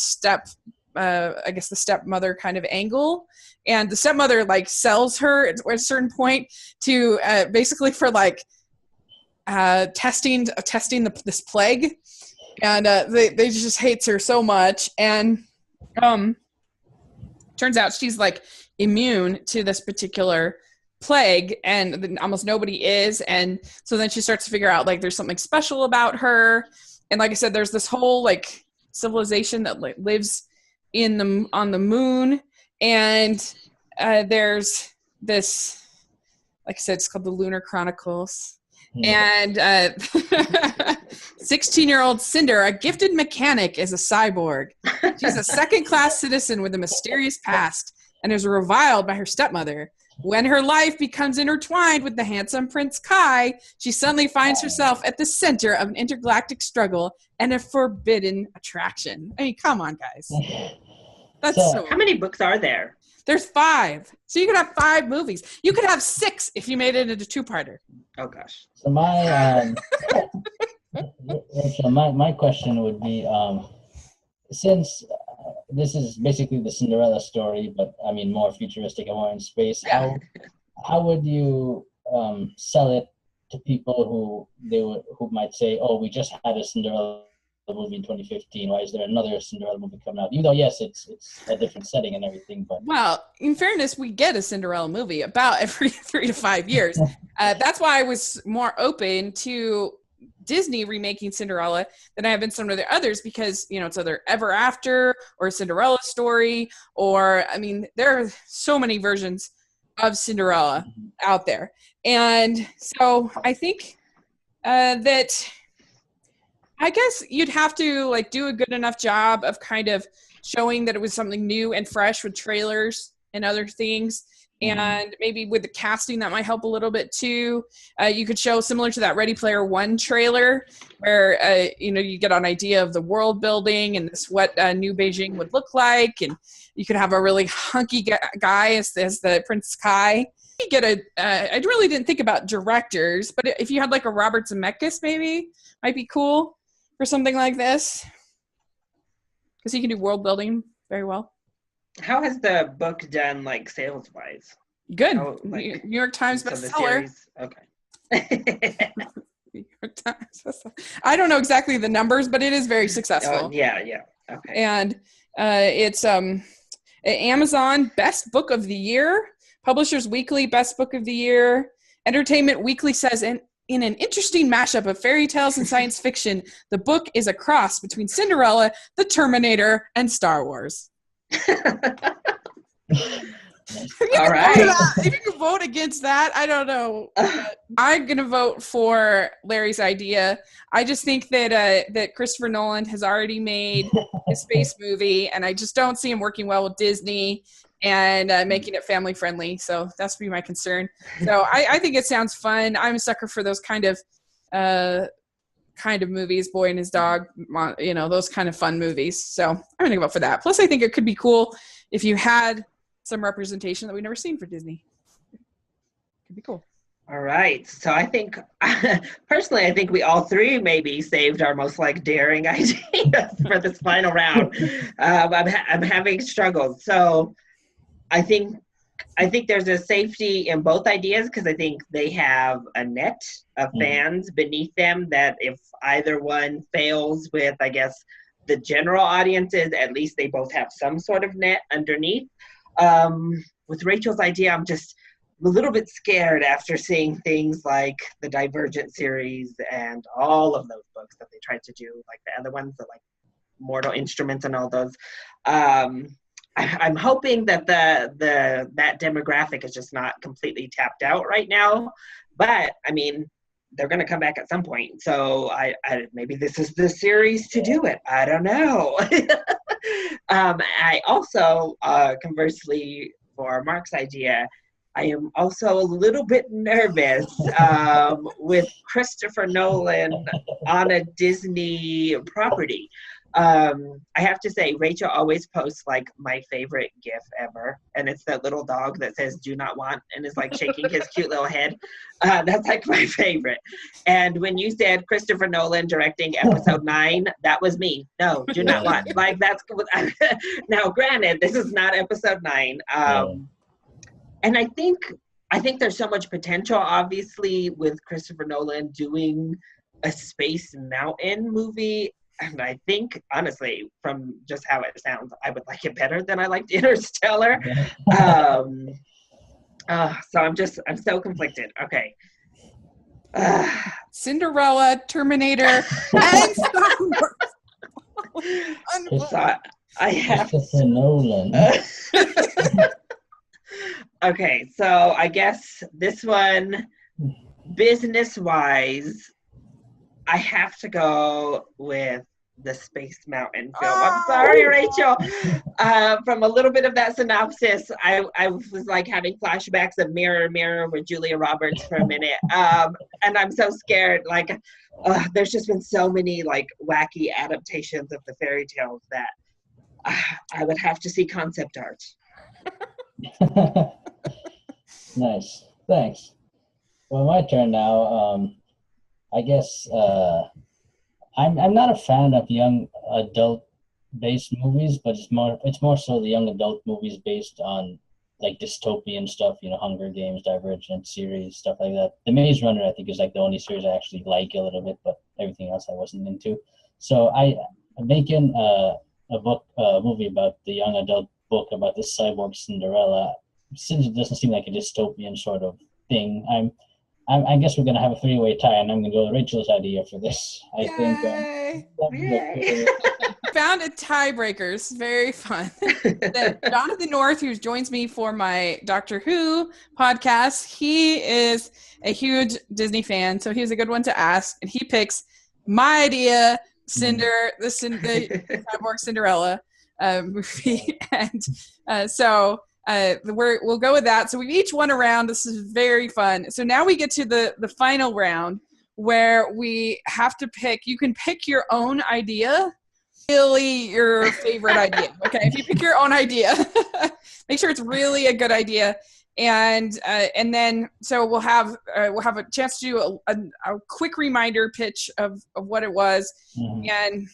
Speaker 1: I guess the stepmother kind of angle. And the stepmother like sells her at a certain point to basically for like testing this plague, and they just hates her so much. And turns out she's like immune to this particular plague, and almost nobody is. And so then she starts to figure out like there's something special about her. And like I said, there's this whole like civilization that lives on the moon. And there's this, like I said, it's called the Lunar Chronicles. And 16-year-old Cinder, a gifted mechanic, is a cyborg. She's a second-class citizen with a mysterious past and is reviled by her stepmother. When her life becomes intertwined with the handsome Prince Kai, she suddenly finds herself at the center of an intergalactic struggle and a forbidden attraction. I mean, come on, guys. That's
Speaker 2: How many books are there?
Speaker 1: There's 5. So you could have 5 movies. You could have 6 if you made it into 2-parter.
Speaker 2: Oh gosh.
Speaker 3: So my Rachel, my question would be, since this is basically the Cinderella story, but I mean more futuristic and more in space, how would you sell it to people who might say, oh, we just had a Cinderella movie in 2015. Why is there another Cinderella movie coming out? Even though, yes, it's a different setting and everything, but
Speaker 1: well, in fairness, we get a Cinderella movie about every 3 to 5 years. That's why I was more open to Disney remaking Cinderella than I have been some of the others, because it's either Ever After or a Cinderella story, or I mean, there are so many versions of Cinderella out there, and so I think that. I guess you'd have to do a good enough job of kind of showing that it was something new and fresh with trailers and other things. And maybe with the casting, that might help a little bit too. You could show similar to that Ready Player One trailer where, you get an idea of the world building and what New Beijing would look like. And you could have a really hunky guy as the Prince Kai. You get I really didn't think about directors, but if you had a Robert Zemeckis, maybe might be cool for something like this, because he can do world building very well.
Speaker 2: How has the book done, sales wise?
Speaker 1: Good. New York Times bestseller.
Speaker 2: Okay.
Speaker 1: New York Times. I don't know exactly the numbers, but it is very successful.
Speaker 2: Yeah. Okay.
Speaker 1: And it's Amazon Best Book of the Year, Publishers Weekly Best Book of the Year, Entertainment Weekly says in an interesting mashup of fairy tales and science fiction, the book is a cross between Cinderella, The Terminator, and Star Wars.
Speaker 2: All right.
Speaker 1: If you can vote against that, I don't know. I'm going to vote for Larry's idea. I just think that Christopher Nolan has already made a space movie, and I just don't see him working well with Disney and making it family friendly. So that's be my concern. So I think it sounds fun. I'm a sucker for those kind of movies, Boy and His Dog, those kind of fun movies. So I'm going to go for that. Plus, I think it could be cool if you had some representation that we've never seen for Disney. Could be cool.
Speaker 2: All right. So I think, personally, I think we all three maybe saved our most daring ideas for this final round. I'm having struggles. So I think there's a safety in both ideas, because I think they have a net of fans beneath them that if either one fails with, I guess, the general audiences, at least they both have some sort of net underneath. With Rachel's idea, I'm a little bit scared after seeing things like the Divergent series and all of those books that they tried to do, the other ones, the Mortal Instruments and all those. I'm hoping that that demographic is just not completely tapped out right now, but I mean, they're going to come back at some point. So I maybe this is the series to do it. I don't know. I also, conversely, for Mark's idea, I am also a little bit nervous with Christopher Nolan on a Disney property. I have to say, Rachel always posts my favorite GIF ever, and it's that little dog that says "Do not want" and is shaking his cute little head. That's my favorite. And when you said Christopher Nolan directing Episode 9, that was me. No, do not want. That's now. Granted, this is not Episode 9, and I think there's so much potential, obviously, with Christopher Nolan doing a Space Mountain movie. And I think, honestly, from just how it sounds, I would like it better than I liked Interstellar. So I'm so conflicted. Okay.
Speaker 1: Cinderella, Terminator, and Star Wars.
Speaker 2: So I have
Speaker 3: Christopher Nolan.
Speaker 2: Okay, so I guess this one, business-wise, I have to go with the Space Mountain film. I'm sorry, Rachel. From a little bit of that synopsis, I was having flashbacks of Mirror, Mirror with Julia Roberts for a minute. And I'm so scared. There's just been so many wacky adaptations of the fairy tales that I would have to see concept art.
Speaker 3: Nice. Thanks. Well, my turn now. I guess I'm not a fan of young adult based movies, but it's more so the young adult movies based on like dystopian stuff, Hunger Games, Divergent series, stuff like that. The Maze Runner, I think, is like the only series I actually like a little bit, but everything else I wasn't into. So I'm making a movie about the young adult book about this cyborg Cinderella. Since it doesn't seem like a dystopian sort of thing, I guess we're gonna have a three-way tie, and I'm gonna go with Rachel's idea for this. I think
Speaker 1: Yay.
Speaker 2: Yay.
Speaker 1: Found a tiebreakers. Very fun. Jonathan North, who joins me for my Doctor Who podcast, he is a huge Disney fan, so he's a good one to ask. And he picks my idea, the cyborg Cinderella movie, and we'll go with that. So we've each won a round. This is very fun. So now we get to the final round where we have to pick. You can pick your own idea. Really your favorite idea. Okay, if you pick your own idea, make sure it's really a good idea, and then so we'll have a chance to do a quick reminder pitch of what it was. And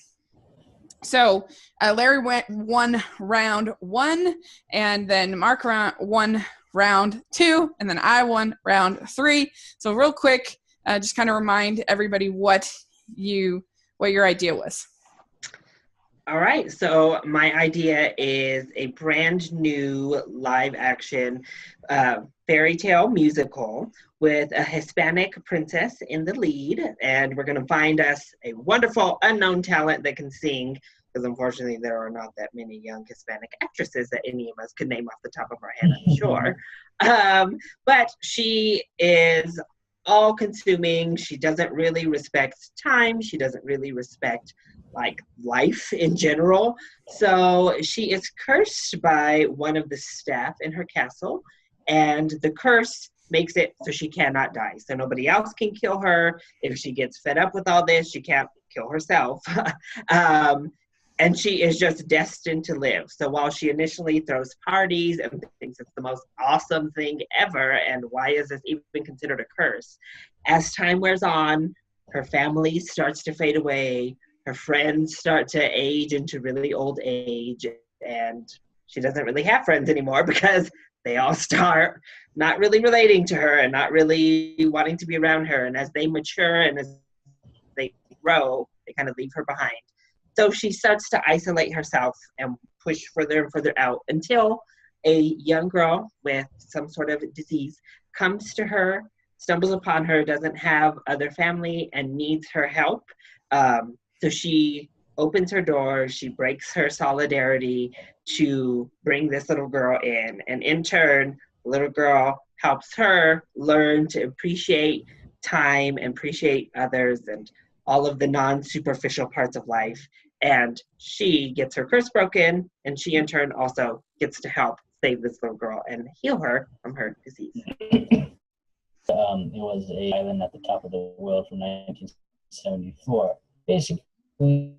Speaker 1: so Larry won round 1, and then Mark won round 2, and then I won round 3. So real quick, just kind of remind everybody what your idea was.
Speaker 2: All right, so my idea is a brand new live action fairy tale musical with a Hispanic princess in the lead. And we're going to find us a wonderful unknown talent that can sing, because unfortunately there are not that many young Hispanic actresses that any of us could name off the top of our head, I'm sure. But she is all consuming. She doesn't really respect time. She doesn't really respect like life in general. So she is cursed by one of the staff in her castle, and the curse makes it so she cannot die. So nobody else can kill her. If she gets fed up with all this, she can't kill herself. And she is just destined to live. So while she initially throws parties and thinks it's the most awesome thing ever, and why is this even considered a curse? As time wears on, her family starts to fade away. Her friends start to age into really old age, and she doesn't really have friends anymore because they all start not really relating to her and not really wanting to be around her. And as they mature and as they grow, they kind of leave her behind. So she starts to isolate herself and push further and further out until a young girl with some sort of disease comes to her, stumbles upon her, doesn't have other family, and needs her help. So she opens her door, she breaks her solidarity to bring this little girl in. And in turn, the little girl helps her learn to appreciate time and appreciate others and all of the non-superficial parts of life. And she gets her curse broken, and she in turn also gets to help save this little girl and heal her from her disease.
Speaker 3: It was an island at the top of the world from 1974. Basically,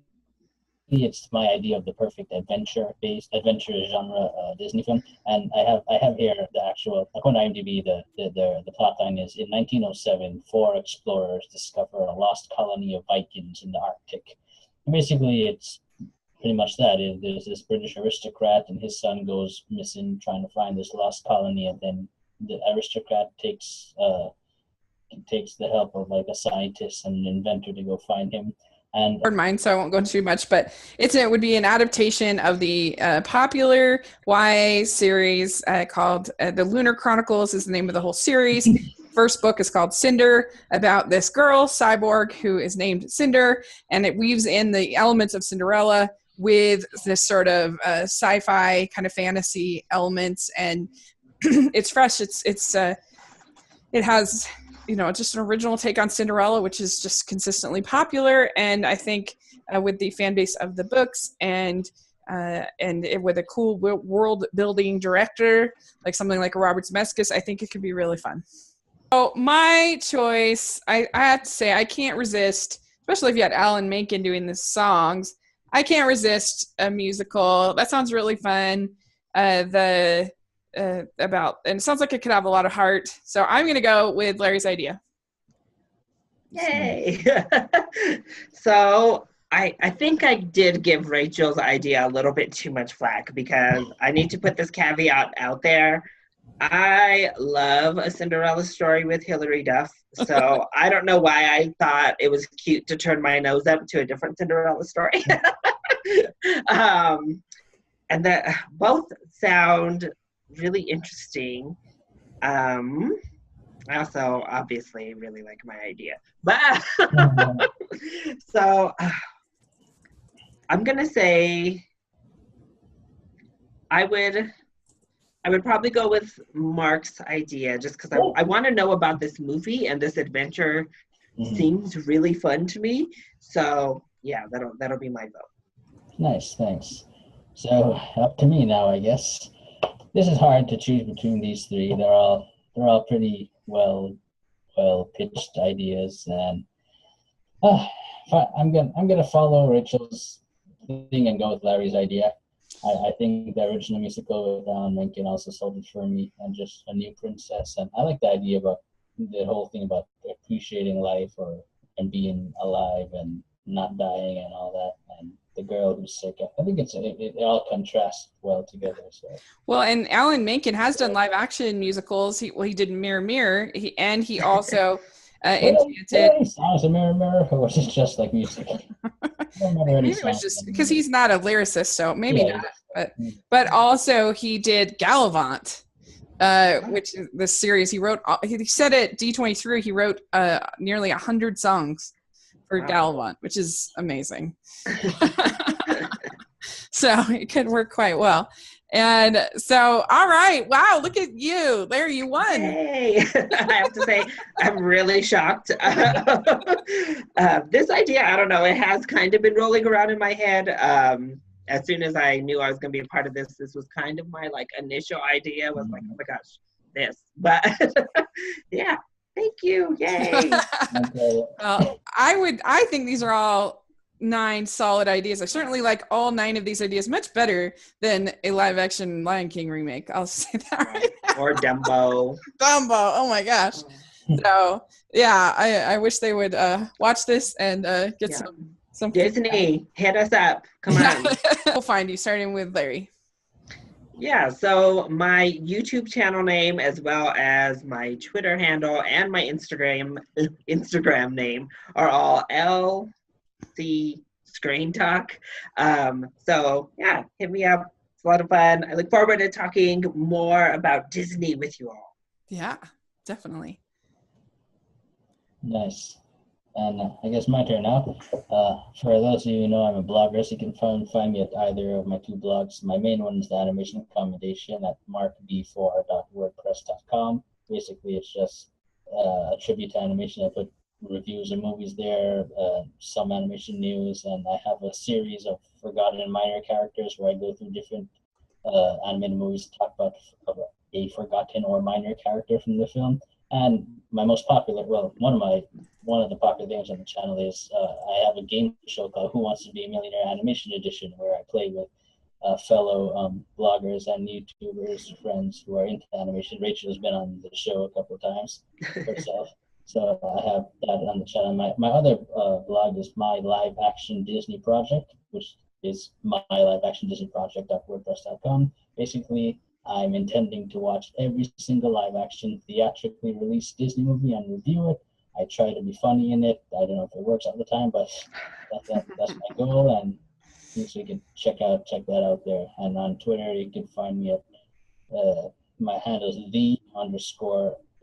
Speaker 3: it's my idea of the perfect adventure genre Disney film, and I have here the actual, according to IMDb, the plot line is: in 1907, 4 explorers discover a lost colony of Vikings in the Arctic. And basically, it's pretty much that. There's this British aristocrat, and his son goes missing trying to find this lost colony, and then the aristocrat takes the help of like a scientist and an inventor to go find him. And
Speaker 1: mine, so I won't go into too much, but it would be an adaptation of the popular YA series called The Lunar Chronicles is the name of the whole series. First book is called Cinder, about this girl, cyborg, who is named Cinder, and it weaves in the elements of Cinderella with this sort of sci-fi kind of fantasy elements, and it's fresh. It has, just an original take on Cinderella, which is just consistently popular. And I think with the fan base of the books and with a cool world building director, like something like a Robert Zemeckis, I think it could be really fun. So my choice, I have to say, I can't resist, especially if you had Alan Menken doing the songs, I can't resist a musical. That sounds really fun. The about, and it sounds like it could have a lot of heart. So I'm going to go with Larry's idea.
Speaker 2: Yay! So I think I did give Rachel's idea a little bit too much flack because I need to put this caveat out there. I love A Cinderella Story with Hilary Duff. So I don't know why I thought it was cute to turn my nose up to a different Cinderella story. And that both sound really interesting. I also obviously really like my idea. But so I'm gonna say I would probably go with Mark's idea just because I want to know about this movie, and this adventure seems really fun to me. So yeah, that'll be my vote.
Speaker 3: Nice, thanks. So up to me now, I guess. This is hard to choose between these three. They're all pretty well pitched ideas, and I'm gonna follow Rachel's thing and go with Larry's idea. I think the original musical with Alan Menken also sold it for me, and just a new princess. And I like the idea about the whole thing about appreciating life and being alive and not dying and all that. And the girl who's sick. I think it all contrasts well together. So.
Speaker 1: Well, and Alan Menken has done live action musicals. He did Mirror Mirror, he also
Speaker 3: Any songs of Mirror Mirror, or was it just like music?
Speaker 1: Maybe it was just because he's not a lyricist, so maybe not. But also he did Gallivant, which is the series he wrote. He said at D23 he wrote nearly 100 songs for Gallivant, which is amazing. So it could work quite well. And so, all right. Wow, look at you. Larry, you won.
Speaker 2: Hey. I have to say, I'm really shocked. This idea, I don't know, it has kind of been rolling around in my head. As soon as I knew I was going to be a part of this was kind of my initial idea was like, oh my gosh, this. But yeah, thank you. Yay.
Speaker 1: Well, I think these are all 9 solid ideas. I certainly like all 9 of these ideas much better than a live action Lion King remake. I'll say that right now.
Speaker 2: Or Dumbo.
Speaker 1: Oh my gosh. So yeah, I wish they would watch this and get some
Speaker 2: Disney, hit us up. Come on.
Speaker 1: We'll find you, starting with Larry.
Speaker 2: Yeah, so my YouTube channel name, as well as my Twitter handle and my Instagram name, are all LC Screen Talk. So yeah, hit me up. It's a lot of fun. I look forward to talking more about Disney with you all.
Speaker 1: Yeah, definitely.
Speaker 3: Nice. And I guess my turn now. For those of you who know, I'm a blogger, so you can find me at either of my 2 blogs. My main one is the Animation Accommodation at markb4.wordpress.com. Basically, it's just a tribute to animation. I put reviews of movies there, some animation news, and I have a series of forgotten and minor characters where I go through different animated movies to talk about a forgotten or minor character from the film. And my most popular, one of the popular things on the channel is I have a game show called Who Wants to Be a Millionaire Animation Edition, where I play with fellow bloggers and YouTubers, friends who are into animation. Rachel has been on the show a couple of times herself. So I have that on the channel. My other blog is My Live Action Disney Project, which is My Live Action Disney Project.wordpress.com. Basically, I'm intending to watch every single live action theatrically released Disney movie and review it. I try to be funny in it. I don't know if it works all the time, but that's my goal. And so you can check that out there. And on Twitter, you can find me at my handle is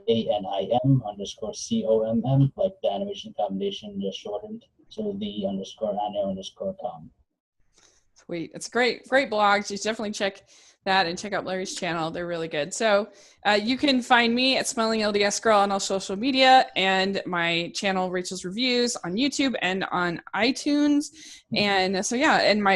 Speaker 3: _ANIM_COMM, like the Animation Accommodation, just shortened. So _ANIM_com.
Speaker 1: Sweet. It's a great blog. You should definitely check that and check out Larry's channel. They're really good. So you can find me at Smiling LDS Girl on all social media, and my channel Rachel's Reviews on YouTube and on iTunes. And so yeah, and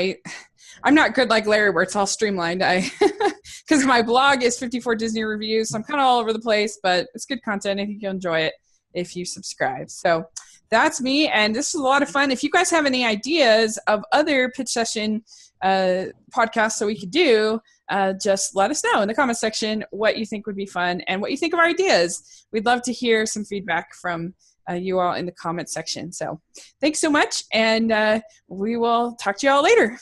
Speaker 1: I'm not good like Larry where it's all streamlined. Because my blog is 54 Disney Reviews, so I'm kind of all over the place, but it's good content. I think you'll enjoy it if you subscribe. So that's me, and this is a lot of fun. If you guys have any ideas of other pitch session podcasts that we could do, just let us know in the comment section what you think would be fun and what you think of our ideas. We'd love to hear some feedback from you all in the comment section. So thanks so much, and we will talk to you all later.